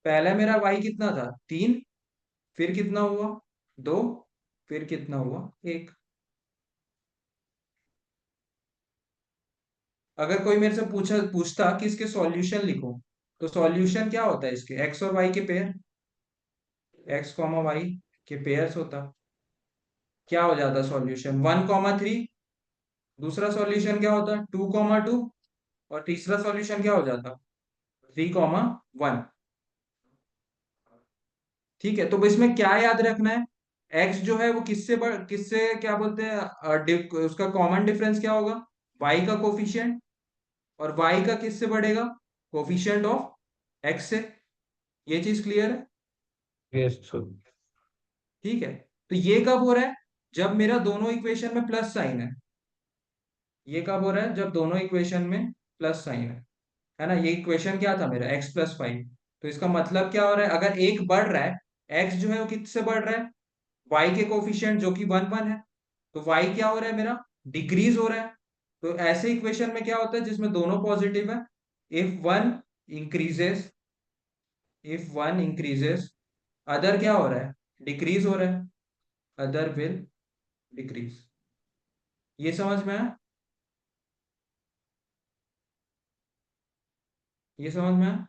पहला मेरा y कितना था? तीन। फिर कितना हुआ? दो। फिर कितना हुआ? एक। अगर कोई मेरे से पूछता कि इसके सॉल्यूशन लिखो, तो सॉल्यूशन क्या होता है इसके? x और y के पेयर, x कॉमा वाई के पेयर्स होता। क्या हो जाता सॉल्यूशन? One comma three. दूसरा सॉल्यूशन क्या होता? Two comma two. और तीसरा सॉल्यूशन क्या हो जाता? Three comma one. ठीक है, तो इसमें क्या याद रखना है, एक्स जो है वो किससे क्या बोलते हैं, उसका कॉमन डिफरेंस क्या होगा? वाई का कोफिशिएंट। और वाई का किससे बढ़ेगा? कोफिशिएंट ऑफ एक्स से। ये चीज क्लियर है? यस। ठीक है, तो ये कब हो रहा है? जब मेरा दोनों इक्वेशन में प्लस साइन है। ये कब हो रहा है? जब दोनों इक्वेशन में प्लस साइन है ना। ये इक्वेशन क्या था मेरा? X plus five. तो इसका मतलब क्या हो रहा है, अगर एक बढ़ रहा है, एक्स जो है वो किससे बढ़ रहा है? वाई के कोफिशिएंट जो कि वन वन है। तो वाई क्या हो रहा है मेरा? डिक्रीज हो रहा है। तो ऐसे इक्वेशन में क्या होता है जिसमें दोनों पॉजिटिव है, if one increases, if one increases, other क्या हो रहा है? डिक्रीज हो रहा है। Other will decrease. ये समझ में आया? ये समझ में आया?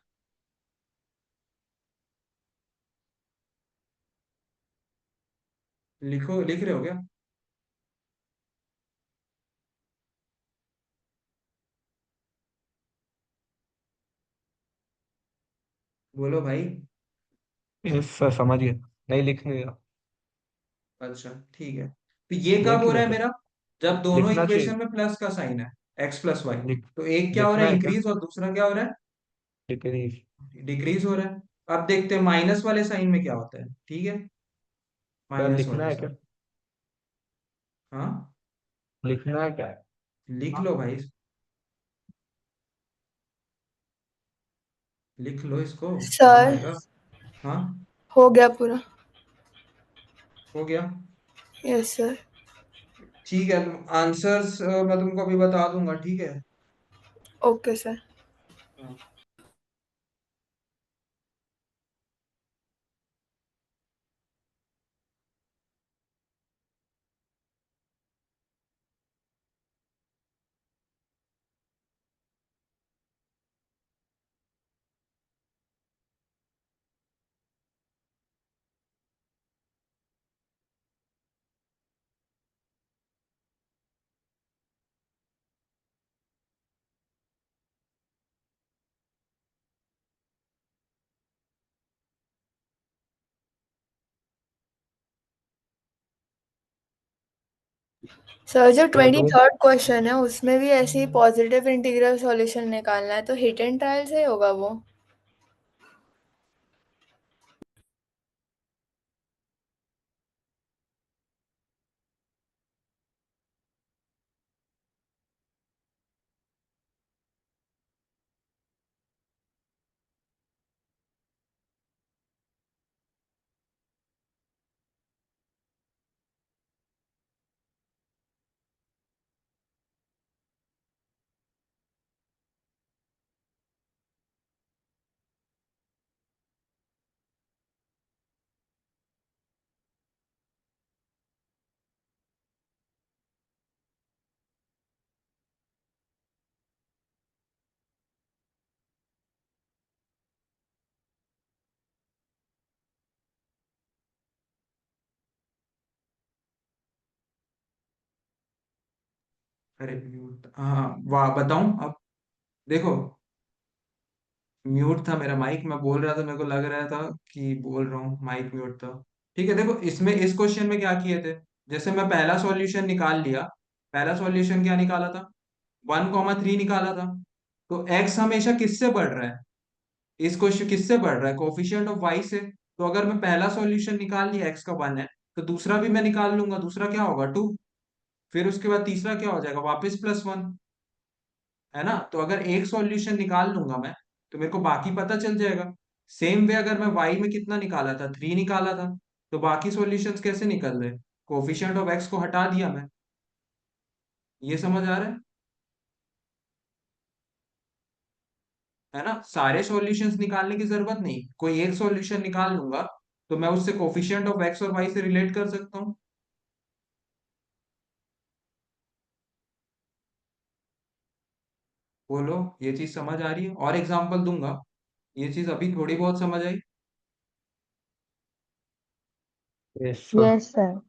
लिख रहे हो क्या? बोलो भाई। यस सर, समझिए। नहीं लिख नहीं रहा। अच्छा ठीक है, तो ये कब देख हो ही रहा रहे है थे। मेरा? जब दोनों लिखना चाहिए। इक्वेशन में प्लस का साइन है, एक्स प्लस वाई, लिख तो एक क्या हो रहा लिखना है है क्या? इंक्रीज और दूसरा क्या हो रहा है डिक्रीज। डिक्रीज हो रहा है। अब देखते हैं माइनस वाले साइन में क्या होता है, ठीक है, क्या माइनस लिखना वाले है क्या? साइन। हाँ, लिखना है क्या? लिख लो भाई, लिख लो इसको, काम सर आएगा। हाँ, हो गया पूरा। हो गया। Yes sir. ठीक है, आंसर्स मैं तुमको अभी बता दूंगा, ठीक है। Okay sir. हाँ। सर जो कर ट्वेंटी दूं? थर्ड क्वेश्चन है उसमें भी ऐसे ही पॉजिटिव इंटीग्रल सॉल्यूशन निकालना है, तो हिट एंड ट्रायल से होगा वो? अरे म्यूट, हाँ वाह, बताऊं अब? देखो, म्यूट था मेरा माइक, मैं बोल रहा था, मेरे को लग रहा था कि बोल रहा हूँ, माइक म्यूट था। ठीक है, देखो इसमें इस क्वेश्चन में क्या किए थे, जैसे मैं पहला सॉल्यूशन निकाल लिया। पहला सॉल्यूशन क्या निकाला था, 1,3 निकाला था। तो एक्स हमेशा किससे बढ़ रहा है, इस क्वेश्चन किससे बढ़ रहा है, कोफिशिएंट ऑफ वाई से। तो अगर मैं पहला सॉल्यूशन निकाल लिया, एक्स का 1 है, तो दूसरा भी मैं निकाल लूंगा, दूसरा क्या होगा 2। फिर उसके बाद तीसरा क्या हो जाएगा, वापस +1, है ना। तो अगर एक सॉल्यूशन निकाल लूंगा मैं, तो मेरे को बाकी पता चल जाएगा। सेम वे अगर मैं वाई में कितना निकाला था, 3 निकाला था, तो बाकी सॉल्यूशंस कैसे निकल रहे, कोफिशिएंट ऑफ एक्स को हटा दिया मैं। ये समझ आ रहा है ना। सारे सॉल्यूशंस निकालने की जरूरत नहीं, कोई एक सॉल्यूशन निकाल लूंगा, तो मैं उससे कोफिशिएंट ऑफ एक्स और वाई से रिलेट कर सकता हूँ। बोलो, ये चीज समझ आ रही है? और एग्जांपल दूंगा, ये चीज अभी थोड़ी बहुत समझ आई। Yes sir. Yes sir.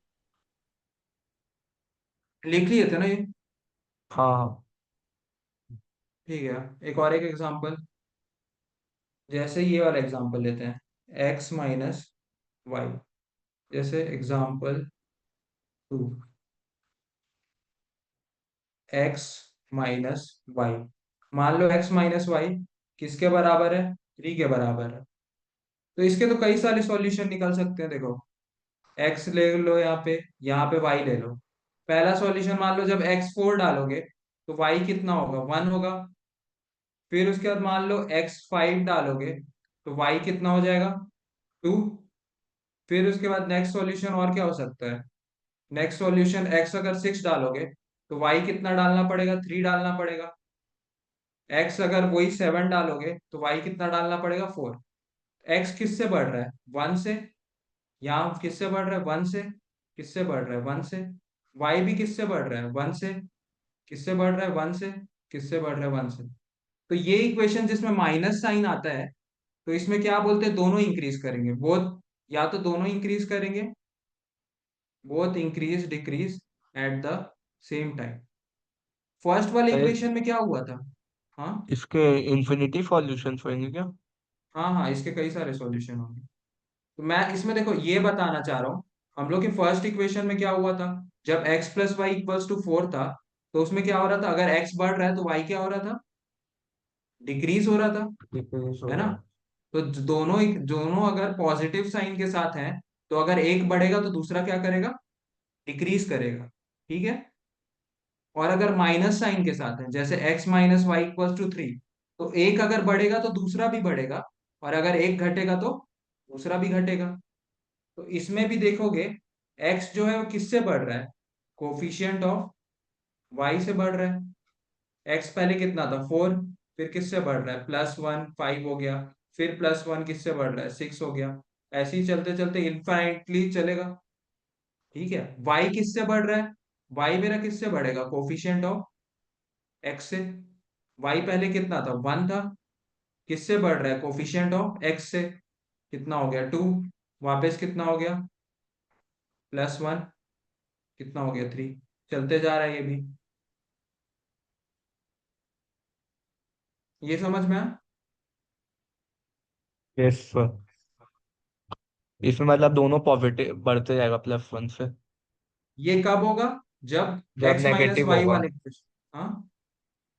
लिख लिए थे ना ये? हाँ हाँ। ठीक है, एक और एक एग्जांपल, जैसे ये वाला एग्जांपल लेते हैं, x - y, जैसे एग्जांपल 2, x - y। मान लो x - y किसके बराबर है, 3 के बराबर है। तो इसके तो कई सारे सॉल्यूशन निकल सकते हैं, देखो, x ले लो यहाँ पे y ले लो। पहला सॉल्यूशन, मान लो जब x4 डालोगे, तो y कितना होगा, 1 होगा। फिर उसके बाद मान लो x5 डालोगे, तो y कितना हो जाएगा, 2। फिर उसके बाद नेक्स्ट सॉल्यूशन और क्या हो सकता है, नेक्स्ट सॉल्यूशन x अगर 6 डालोगे, तो y कितना डालना पड़ेगा, 3 डालना पड़ेगा। x अगर वही 7 डालोगे, तो y कितना डालना पड़ेगा, 4। x किससे बढ़ रहा है, 1 से। यहाँ किससे बढ़ रहा है, 1 से। किससे बढ़ रहा है, 1 से। y भी किससे बढ़ रहा है, 1 से। किससे बढ़ रहा है, 1 से। किससे बढ़ रहा है, 1 से। तो ये इक्वेशन जिसमें माइनस साइन आता है, तो इसमें क्या बोलते हैं, दोनों इंक्रीज करेंगे, बोथ, या तो दोनों इंक्रीज करेंगे, both increase decrease at the same time. First वाले शायद इक्वेशन में क्या हुआ था। हाँ, इसके इन्फिनिटी सॉल्यूशंस होंगे क्या? हाँ, हाँ, इसके कई सारे सॉल्यूशन होंगे। तो मैं इसमें देखो ये बताना चाह रहा हूँ, हम लोग के फर्स्ट इक्वेशन में क्या हुआ था, जब x plus y equals to 4 था, तो उसमें क्या हो रहा था, अगर x बढ़ रहा है तो y क्या हो रहा था, डिक्रीज हो रहा था, डिक्रीज हो है ना। रहा तो दोनों दोनों अगर पॉजिटिव साइन के साथ हैं, तो अगर एक बढ़ेगा तो दूसरा क्या करेगा, डिक्रीज करेगा, ठीक है। और अगर माइनस साइन के साथ है, जैसे x minus y equal to 3, तो एक अगर बढ़ेगा तो दूसरा भी बढ़ेगा, और अगर एक घटेगा तो दूसरा भी घटेगा। तो इसमें भी देखोगे, x जो है वो किससे बढ़ रहा है, कोफिशिएंट ऑफ y से बढ़ रहा है। x पहले कितना था, 4, फिर किससे बढ़ रहा है, +1 5 हो गया, फिर +1 किससे बढ़ रहा है, 6 हो गया। ऐसे ही चलते चलते इनफाइनाइटली चलेगा, ठीक है। y किससे बढ़ रहा है, y मेरा किससे बढ़ेगा, कोफिशिएंट ऑफ x से। y पहले कितना था, 1 था, किससे बढ़ रहा है, कोफिशिएंट ऑफ x से, कितना हो गया, 2, वापस कितना हो गया, +1, कितना हो गया, 3। चलते जा रहा है ये भी, ये समझ में आया? है। Yes sir. इसमें मतलब दोनों पॉजिटिव बढ़ते जाएगा +1 से। ये कब होगा, जब जब x माइनस नेगेटिव वाई होगा। वाले हाँ।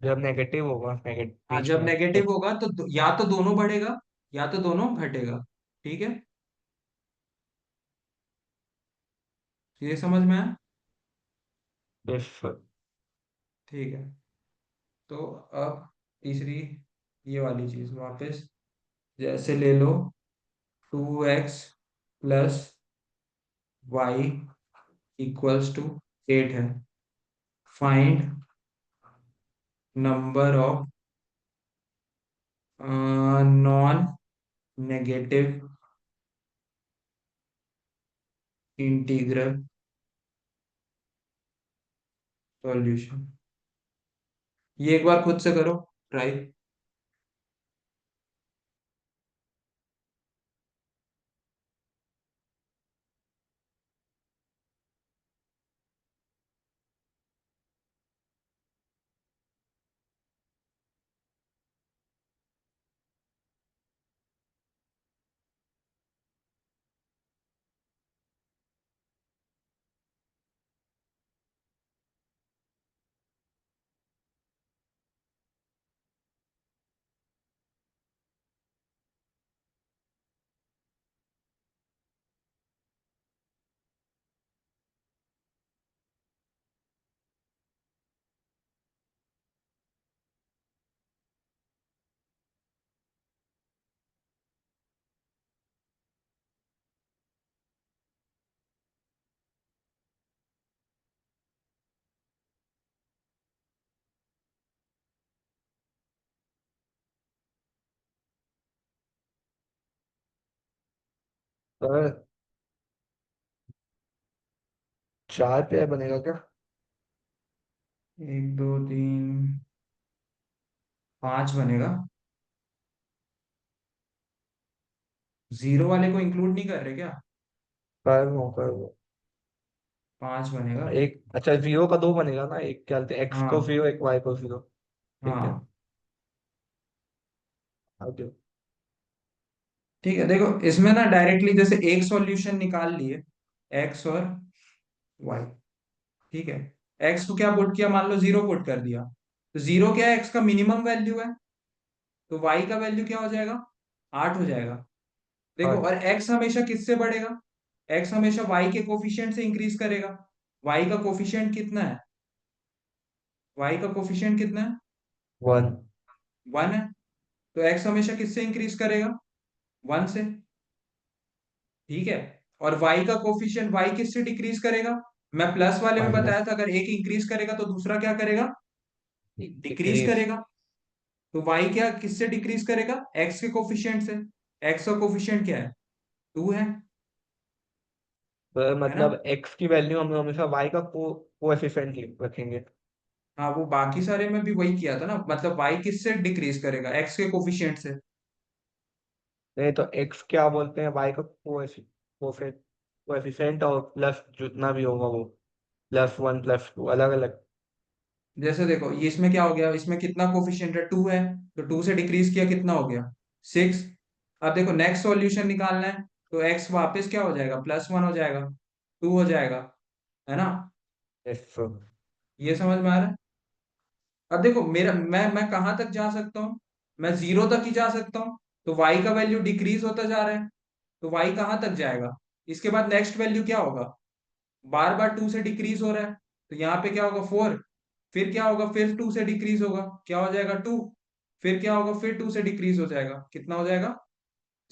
जब नेगेटिव होगा, नेगेटिव हाँ, बीच जब में नेगेटिव होगा तो या तो दोनों बढ़ेगा या तो दोनों घटेगा, ठीक है। ये समझ में आया? Yes sir. ठीक है। तो अब तीसरी ये वाली चीज वापस, जैसे ले लो 2x plus y equals to 8 है, find number of non negative integral solution. ये एक बार खुद से करो ट्राई। सर 4 पे बनेगा क्या? 1 2 3 5 बनेगा, जीरो वाले को इंक्लूड नहीं कर रहे क्या, कर लो। 5 बनेगा। एक अच्छा, 0 का 2 बनेगा ना, एक क्या बोलते हैं, x को हाँ 0, एक y को 0। ठीक है। हाँ ओके। ठीक है। देखो इसमें ना डायरेक्टली जैसे एक सॉल्यूशन निकाल लिए, x और y, ठीक है। x को क्या पुट किया, मान लो 0 पुट कर दिया, तो 0 क्या है, x का मिनिमम वैल्यू है, तो y का वैल्यू क्या हो जाएगा, 8 हो जाएगा। देखो, हाँ। और x हमेशा किससे बढ़ेगा, x हमेशा y के कोफिशिएंट से इंक्रीज करेगा। y का कोफिशिएंट कितना है, y का कोफिशिएंट कितना है, 1। 1 है। तो x हमेशा किससे इंक्रीज करेगा, 1 से, ठीक है। और y का कोफिशिएंट y किससे डिक्रीज करेगा, मैं प्लस वाले में माइनस। बताया था, अगर एक इंक्रीज करेगा तो दूसरा क्या करेगा, डिक्रीज डिक्रीज। करेगा। तो y क्या किससे डिक्रीज करेगा, x के कोफिशिएंट से। x का कोफिशिएंट क्या है, 2 है ना। मतलब x की वैल्यू हम हमेशा y का कोएफिशिएंट रखेंगे। हाँ, वो बाकी सारे में भी वही किया था ना, मतलब y किससे डिक्रीज करेगा, x के कोफिशिएंट से। नहीं तो x क्या बोलते हैं, y का कोएफिशिएंट और प्लस जितना भी होगा वो, +1 +2 अलग अलग। जैसे देखो ये इसमें क्या हो गया, इसमें कितना कोफिशिएंट है, 2 है, तो 2 से डिक्रीज किया कितना हो गया, 6। अब देखो नेक्स्ट सॉल्यूशन निकालना है, तो x वापस क्या हो जाएगा, +1 हो जाएगा, 2 हो जाएगा, है ना। F। ये समझ में आ रहा है? अब देखो मेरा मैं कहां तक जा सकता हूँ? मैं जीरो तक ही जा सकता हूँ। तो y का वैल्यू डिक्रीज होता जा रहा है, तो y कहां तक जाएगा? इसके बाद नेक्स्ट वैल्यू क्या होगा? बार बार 2 से डिक्रीज हो रहा है, तो यहाँ पे क्या होगा? 4। फिर क्या होगा? फिर 2 से डिक्रीज होगा, क्या हो जाएगा? 2। फिर क्या होगा? फिर 2 से डिक्रीज हो जाएगा, कितना हो जाएगा?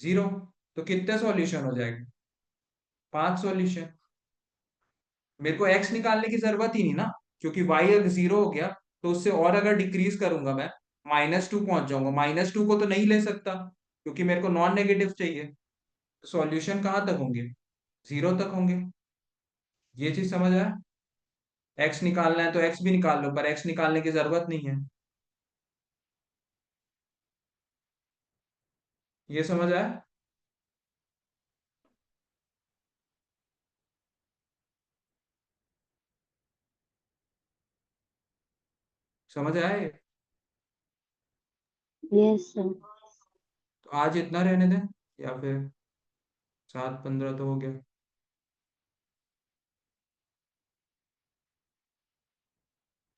0। तो कितने सॉल्यूशन हो जाएंगे? 5 सॉल्यूशन। मेरे को x निकालने की जरूरत ही नहीं ना, क्योंकि y अगर 0 हो गया तो उससे और अगर डिक्रीज करूंगा मैं, -2 पहुंच जाऊंगा। -2 को तो नहीं ले सकता, क्योंकि मेरे को नॉन नेगेटिव चाहिए। तो सॉल्यूशन कहाँ तक होंगे? 0 तक होंगे। ये चीज समझ आया? x निकालना है तो x भी निकाल लो, पर x निकालने की जरूरत नहीं है। ये समझ आया? समझ आया ये? Yes sir. तो आज इतना रहने दें, या फिर 7:15 तो हो गया।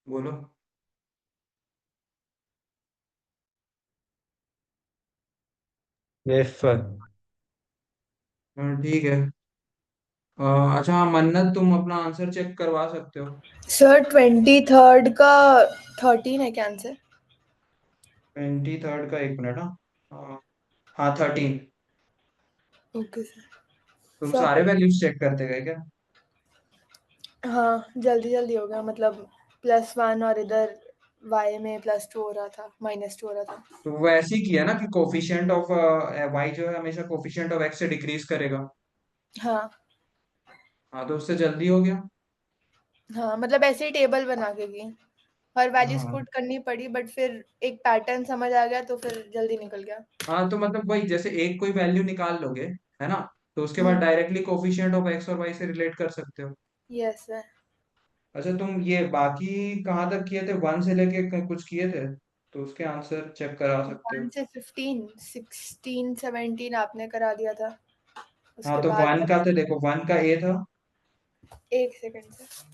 बोलो। Yes sir. हाँ ठीक है। अच्छा हाँ, मन्नत तुम अपना आंसर चेक करवा सकते हो। सर 23rd का 13 है क्या आंसर? 23rd का, 1 मिनट। हाँ हाँ, 13। Okay sir. तुम सारे सर वैल्यूज चेक करते गए क्या? हाँ, जल्दी जल्दी हो गया, मतलब +1 और इधर y में +2 हो रहा था, -2 हो रहा था। तो वो ऐसे ही किया ना कि कोफिशिएंट ऑफ y जो है हमेशा कोफिशिएंट ऑफ x से डिक्रीज करेगा। हाँ हाँ तो उससे जल्दी हो गया। हाँ, मतलब ऐसे ही टेबल बना के की, हर वैल्यूज हाँ पुट करनी पड़ी, बट फिर एक पैटर्न समझ आ गया तो फिर जल्दी निकल गया। हाँ, तो मतलब वही, जैसे एक कोई वैल्यू निकाल लोगे, है ना, तो उसके बाद हम्म। डायरेक्टली कोफिशिएंट ऑफ x और y से रिलेट कर सकते हो। Yes sir. अच्छा तुम ये बाकी कहाँ तक किए थे? 1 से लेके कुछ किए थे, तो उसके आंसर चेक करा सकते 1 हो। से 15, 16, 17 आपने करा दिया था। हाँ उसके तो बाद 1 का तो देखो, 1 का a था। एक सेकंड सर।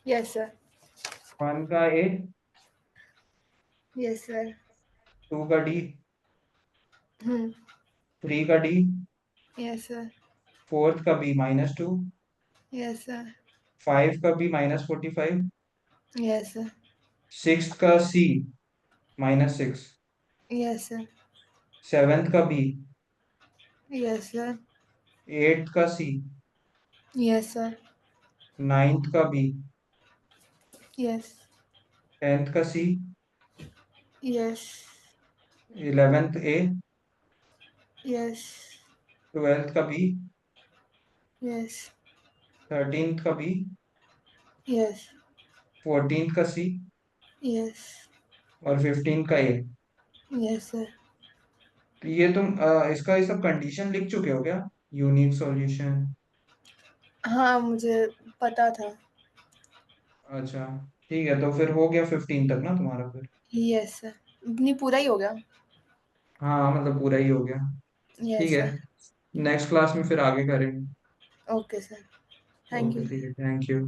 Yes sir. 1 का a, यस सर। 2 का d, हम्म। 3 का d, यस सर। 4th का b -2, यस सर। 5 का b -45, यस सर। 6th का c -6, यस सर। 7th का b, यस सर। 8th का c, यस सर। 9th का b, yes. 10th का c, yes. 11th a, yes. 12th का b, yes. 13th का b, yes. 14th का c, yes. और 15th का a। Yes sir. तो ये तुम इसका ये सब कंडीशन लिख चुके हो क्या? Unique solution. हाँ, मुझे पता था। अच्छा ठीक है, तो फिर हो गया 15 तक ना तुम्हारा फिर? Yes sir. नहीं, पूरा ही हो गया। हाँ मतलब पूरा ही हो गया। ठीक यस है, सर। नेक्स्ट क्लास में फिर आगे करेंगे। Okay sir. Thank okay you. ठीक है, थैंक यू।